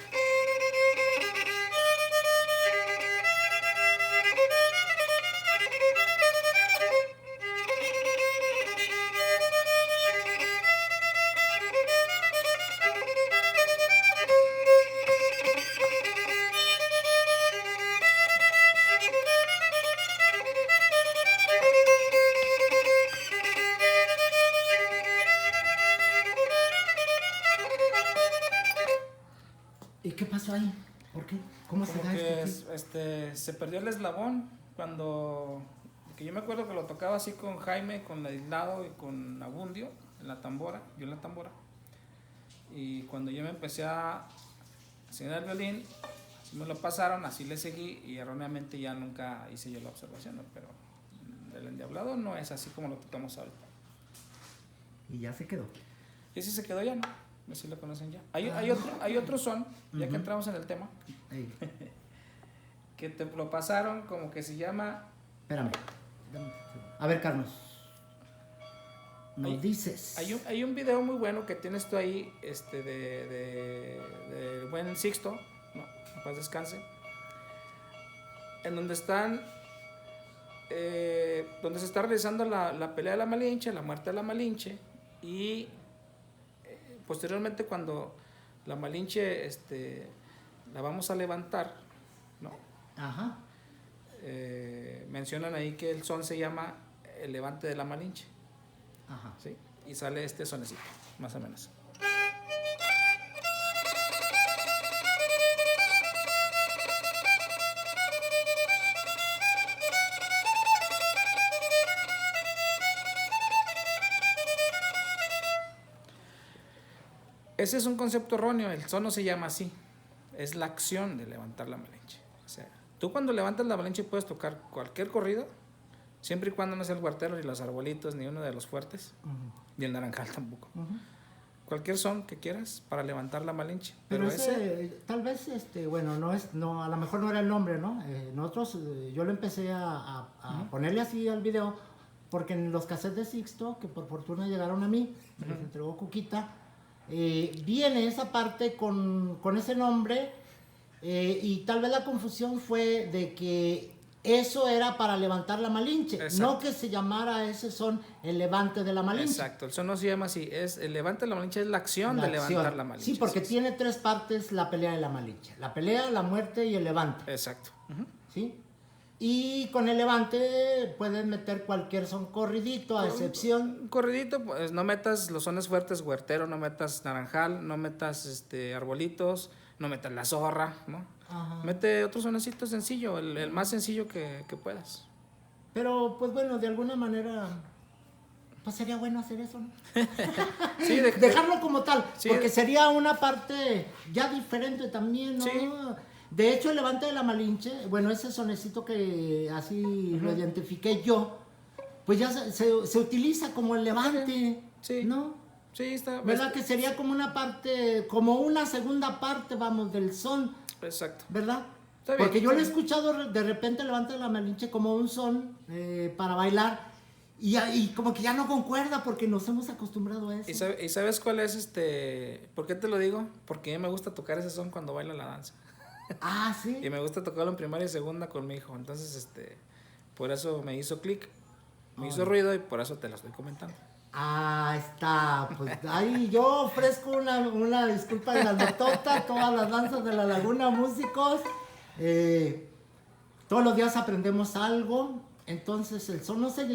¿Y qué pasó ahí? ¿Por qué? ¿Cómo se da esto? Se perdió el eslabón cuando... Que yo me acuerdo que lo tocaba así con Jaime, con Aislado y con Abundio en la tambora, yo en la tambora. Y cuando yo me empecé a enseñar el violín, así me lo pasaron, así le seguí y erróneamente ya nunca hice yo la observación, ¿no? Pero el endiablado no es así como lo tocamos ahorita. Y ya se quedó. Y así se quedó ya, ¿no? Así lo conocen ya. Hay otro son, ya que entramos en el tema, que te lo pasaron como que se llama... Espérame. A ver, Carlos. Nos dices. Hay un video muy bueno que tienes tú ahí, de buen Sixto, no, en paz descanse, en donde están, donde se está realizando la pelea de la Malinche, la muerte de la Malinche, y posteriormente cuando la Malinche, la vamos a levantar, ¿no? Ajá. Mencionan ahí que el son se llama el levante de la Malinche. Ajá. ¿Sí? Y sale este sonecito, más o menos. Ese es un concepto erróneo, el son no se llama así, es la acción de levantar la Malinche. O sea, tú cuando levantas la Malinche puedes tocar cualquier corrido, siempre y cuando no sea el Huartero, ni los Arbolitos, ni uno de los fuertes, ni el Naranjal tampoco. Cualquier son que quieras para levantar la Malinche. Pero ese, tal vez, bueno, a lo mejor no era el nombre, ¿no? Nosotros, yo lo empecé a ponerle así al video, porque en los cassettes de Sixto, que por fortuna llegaron a mí, me los entregó Cuquita, viene esa parte con ese nombre, y tal vez la confusión fue de que eso era para levantar la Malinche. Exacto. No que se llamara ese son el levante de la Malinche. Exacto, el son no se llama así, es el levante de la Malinche, es la acción de levantar la Malinche. Sí, porque tiene tres partes la pelea de la Malinche: la pelea, la muerte y el levante. Exacto. ¿Sí? Y con el levante puedes meter cualquier son corridito, a excepción... Corridito, pues no metas los sones fuertes, Huertero, no metas Naranjal, no metas Arbolitos, no metas la Zorra, ¿no? Ajá. Mete otro sonecito sencillo, el más sencillo que puedas. Pero, pues bueno, de alguna manera, pues sería bueno hacer eso, ¿no? Sí, dejarlo como tal, sí, porque sería una parte ya diferente también, ¿no? Sí. De hecho, el levante de la Malinche, bueno, ese sonecito que así lo identifiqué yo, pues ya se utiliza como el levante, sí. ¿No? Sí, está. ¿Verdad? Que sería como una parte, como una segunda parte, vamos, del son. Exacto. ¿Verdad? Está bien, porque yo lo he escuchado de repente levante de la Malinche como un son para bailar, y como que ya no concuerda porque nos hemos acostumbrado a eso. ¿Y sabes cuál es por qué te lo digo? Porque a mí me gusta tocar ese son cuando bailo la danza. Ah, sí. Y me gusta tocarlo en primaria y segunda con mi hijo. Entonces, por eso me hizo clic, me hizo ruido y por eso te lo estoy comentando. Ah, está. Pues ahí yo ofrezco una disculpa de la notota, todas las danzas de la Laguna, músicos. Todos los días aprendemos algo. Entonces el son no se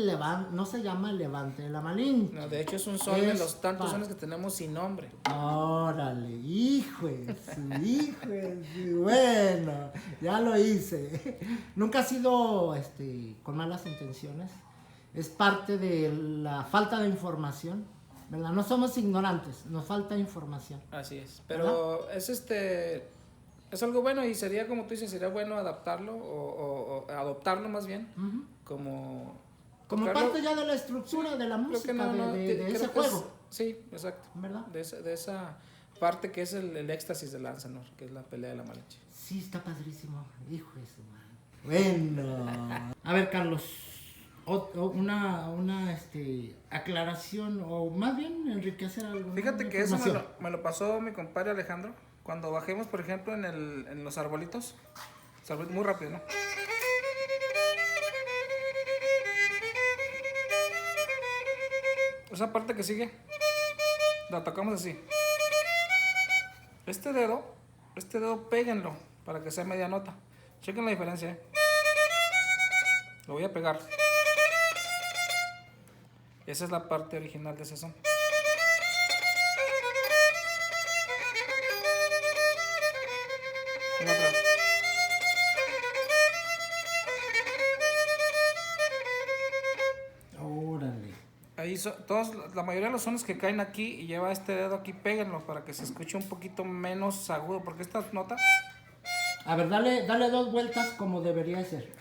llama el levante de la Malinche. No, de hecho es un son de los tantos sones que tenemos sin nombre. Órale, hijo, bueno, ya lo hice. Nunca ha sido con malas intenciones. Es parte de la falta de información, ¿verdad? No somos ignorantes, nos falta información. Así es, pero ¿verdad? Es algo bueno y sería, como tú dices, sería bueno adaptarlo o adoptarlo más bien, como parte ya de la estructura de la música, de ese juego. Sí, exacto. ¿Verdad? De esa parte que es el éxtasis del Lanzanor, que es la pelea de la Malinche. Sí, está padrísimo, hijo de su madre. Bueno, a ver, Carlos, una aclaración, o más bien enriquecer algo. Fíjate que eso me lo pasó mi compadre Alejandro. Cuando bajemos, por ejemplo, en los arbolitos, muy rápido, ¿no? Esa parte que sigue, la tocamos así. Este dedo péguenlo para que sea media nota. Chequen la diferencia, ¿eh? Lo voy a pegar. Esa es la parte original de ese son. la mayoría de los sones que caen aquí y lleva este dedo aquí, péguenlo para que se escuche un poquito menos agudo, porque esta nota... A ver, dale 2 vueltas como debería ser.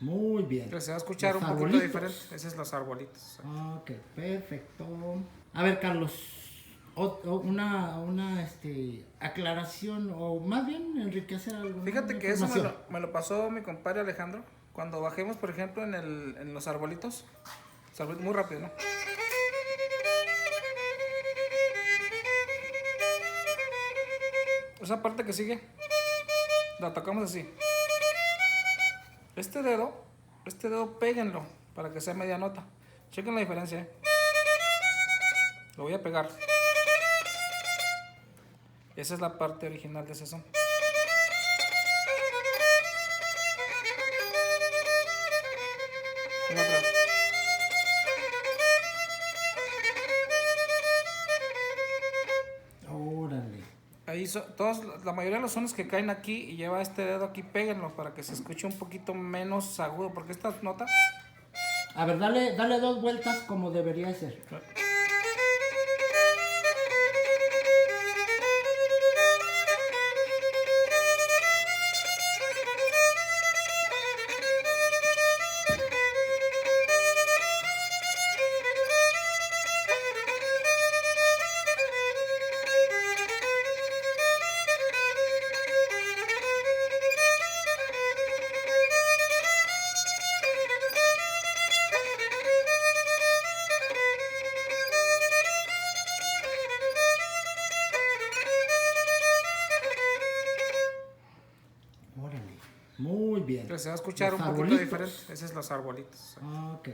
Muy bien. Pero se va a escuchar un poquito diferente. Ese es los arbolitos. Ok, perfecto. A ver, Carlos, una aclaración o más bien enriquecer algo. Fíjate que eso me lo pasó mi compadre Alejandro. Cuando bajemos, por ejemplo, en los arbolitos. Muy rápido, ¿no? Esa parte que sigue, la tocamos así. Este dedo péguenlo para que sea media nota. Chequen la diferencia, ¿eh? Lo voy a pegar. Esa es la parte original de ese son. En otra. Órale. Ahí la mayoría de los sones que caen aquí y lleva este dedo aquí, péguenlo para que se escuche un poquito menos agudo, porque esta nota... A ver, dale 2 vueltas como debería ser. Muy bien. Pero se va a escuchar un poquito diferente. Ese es los arbolitos. Ok.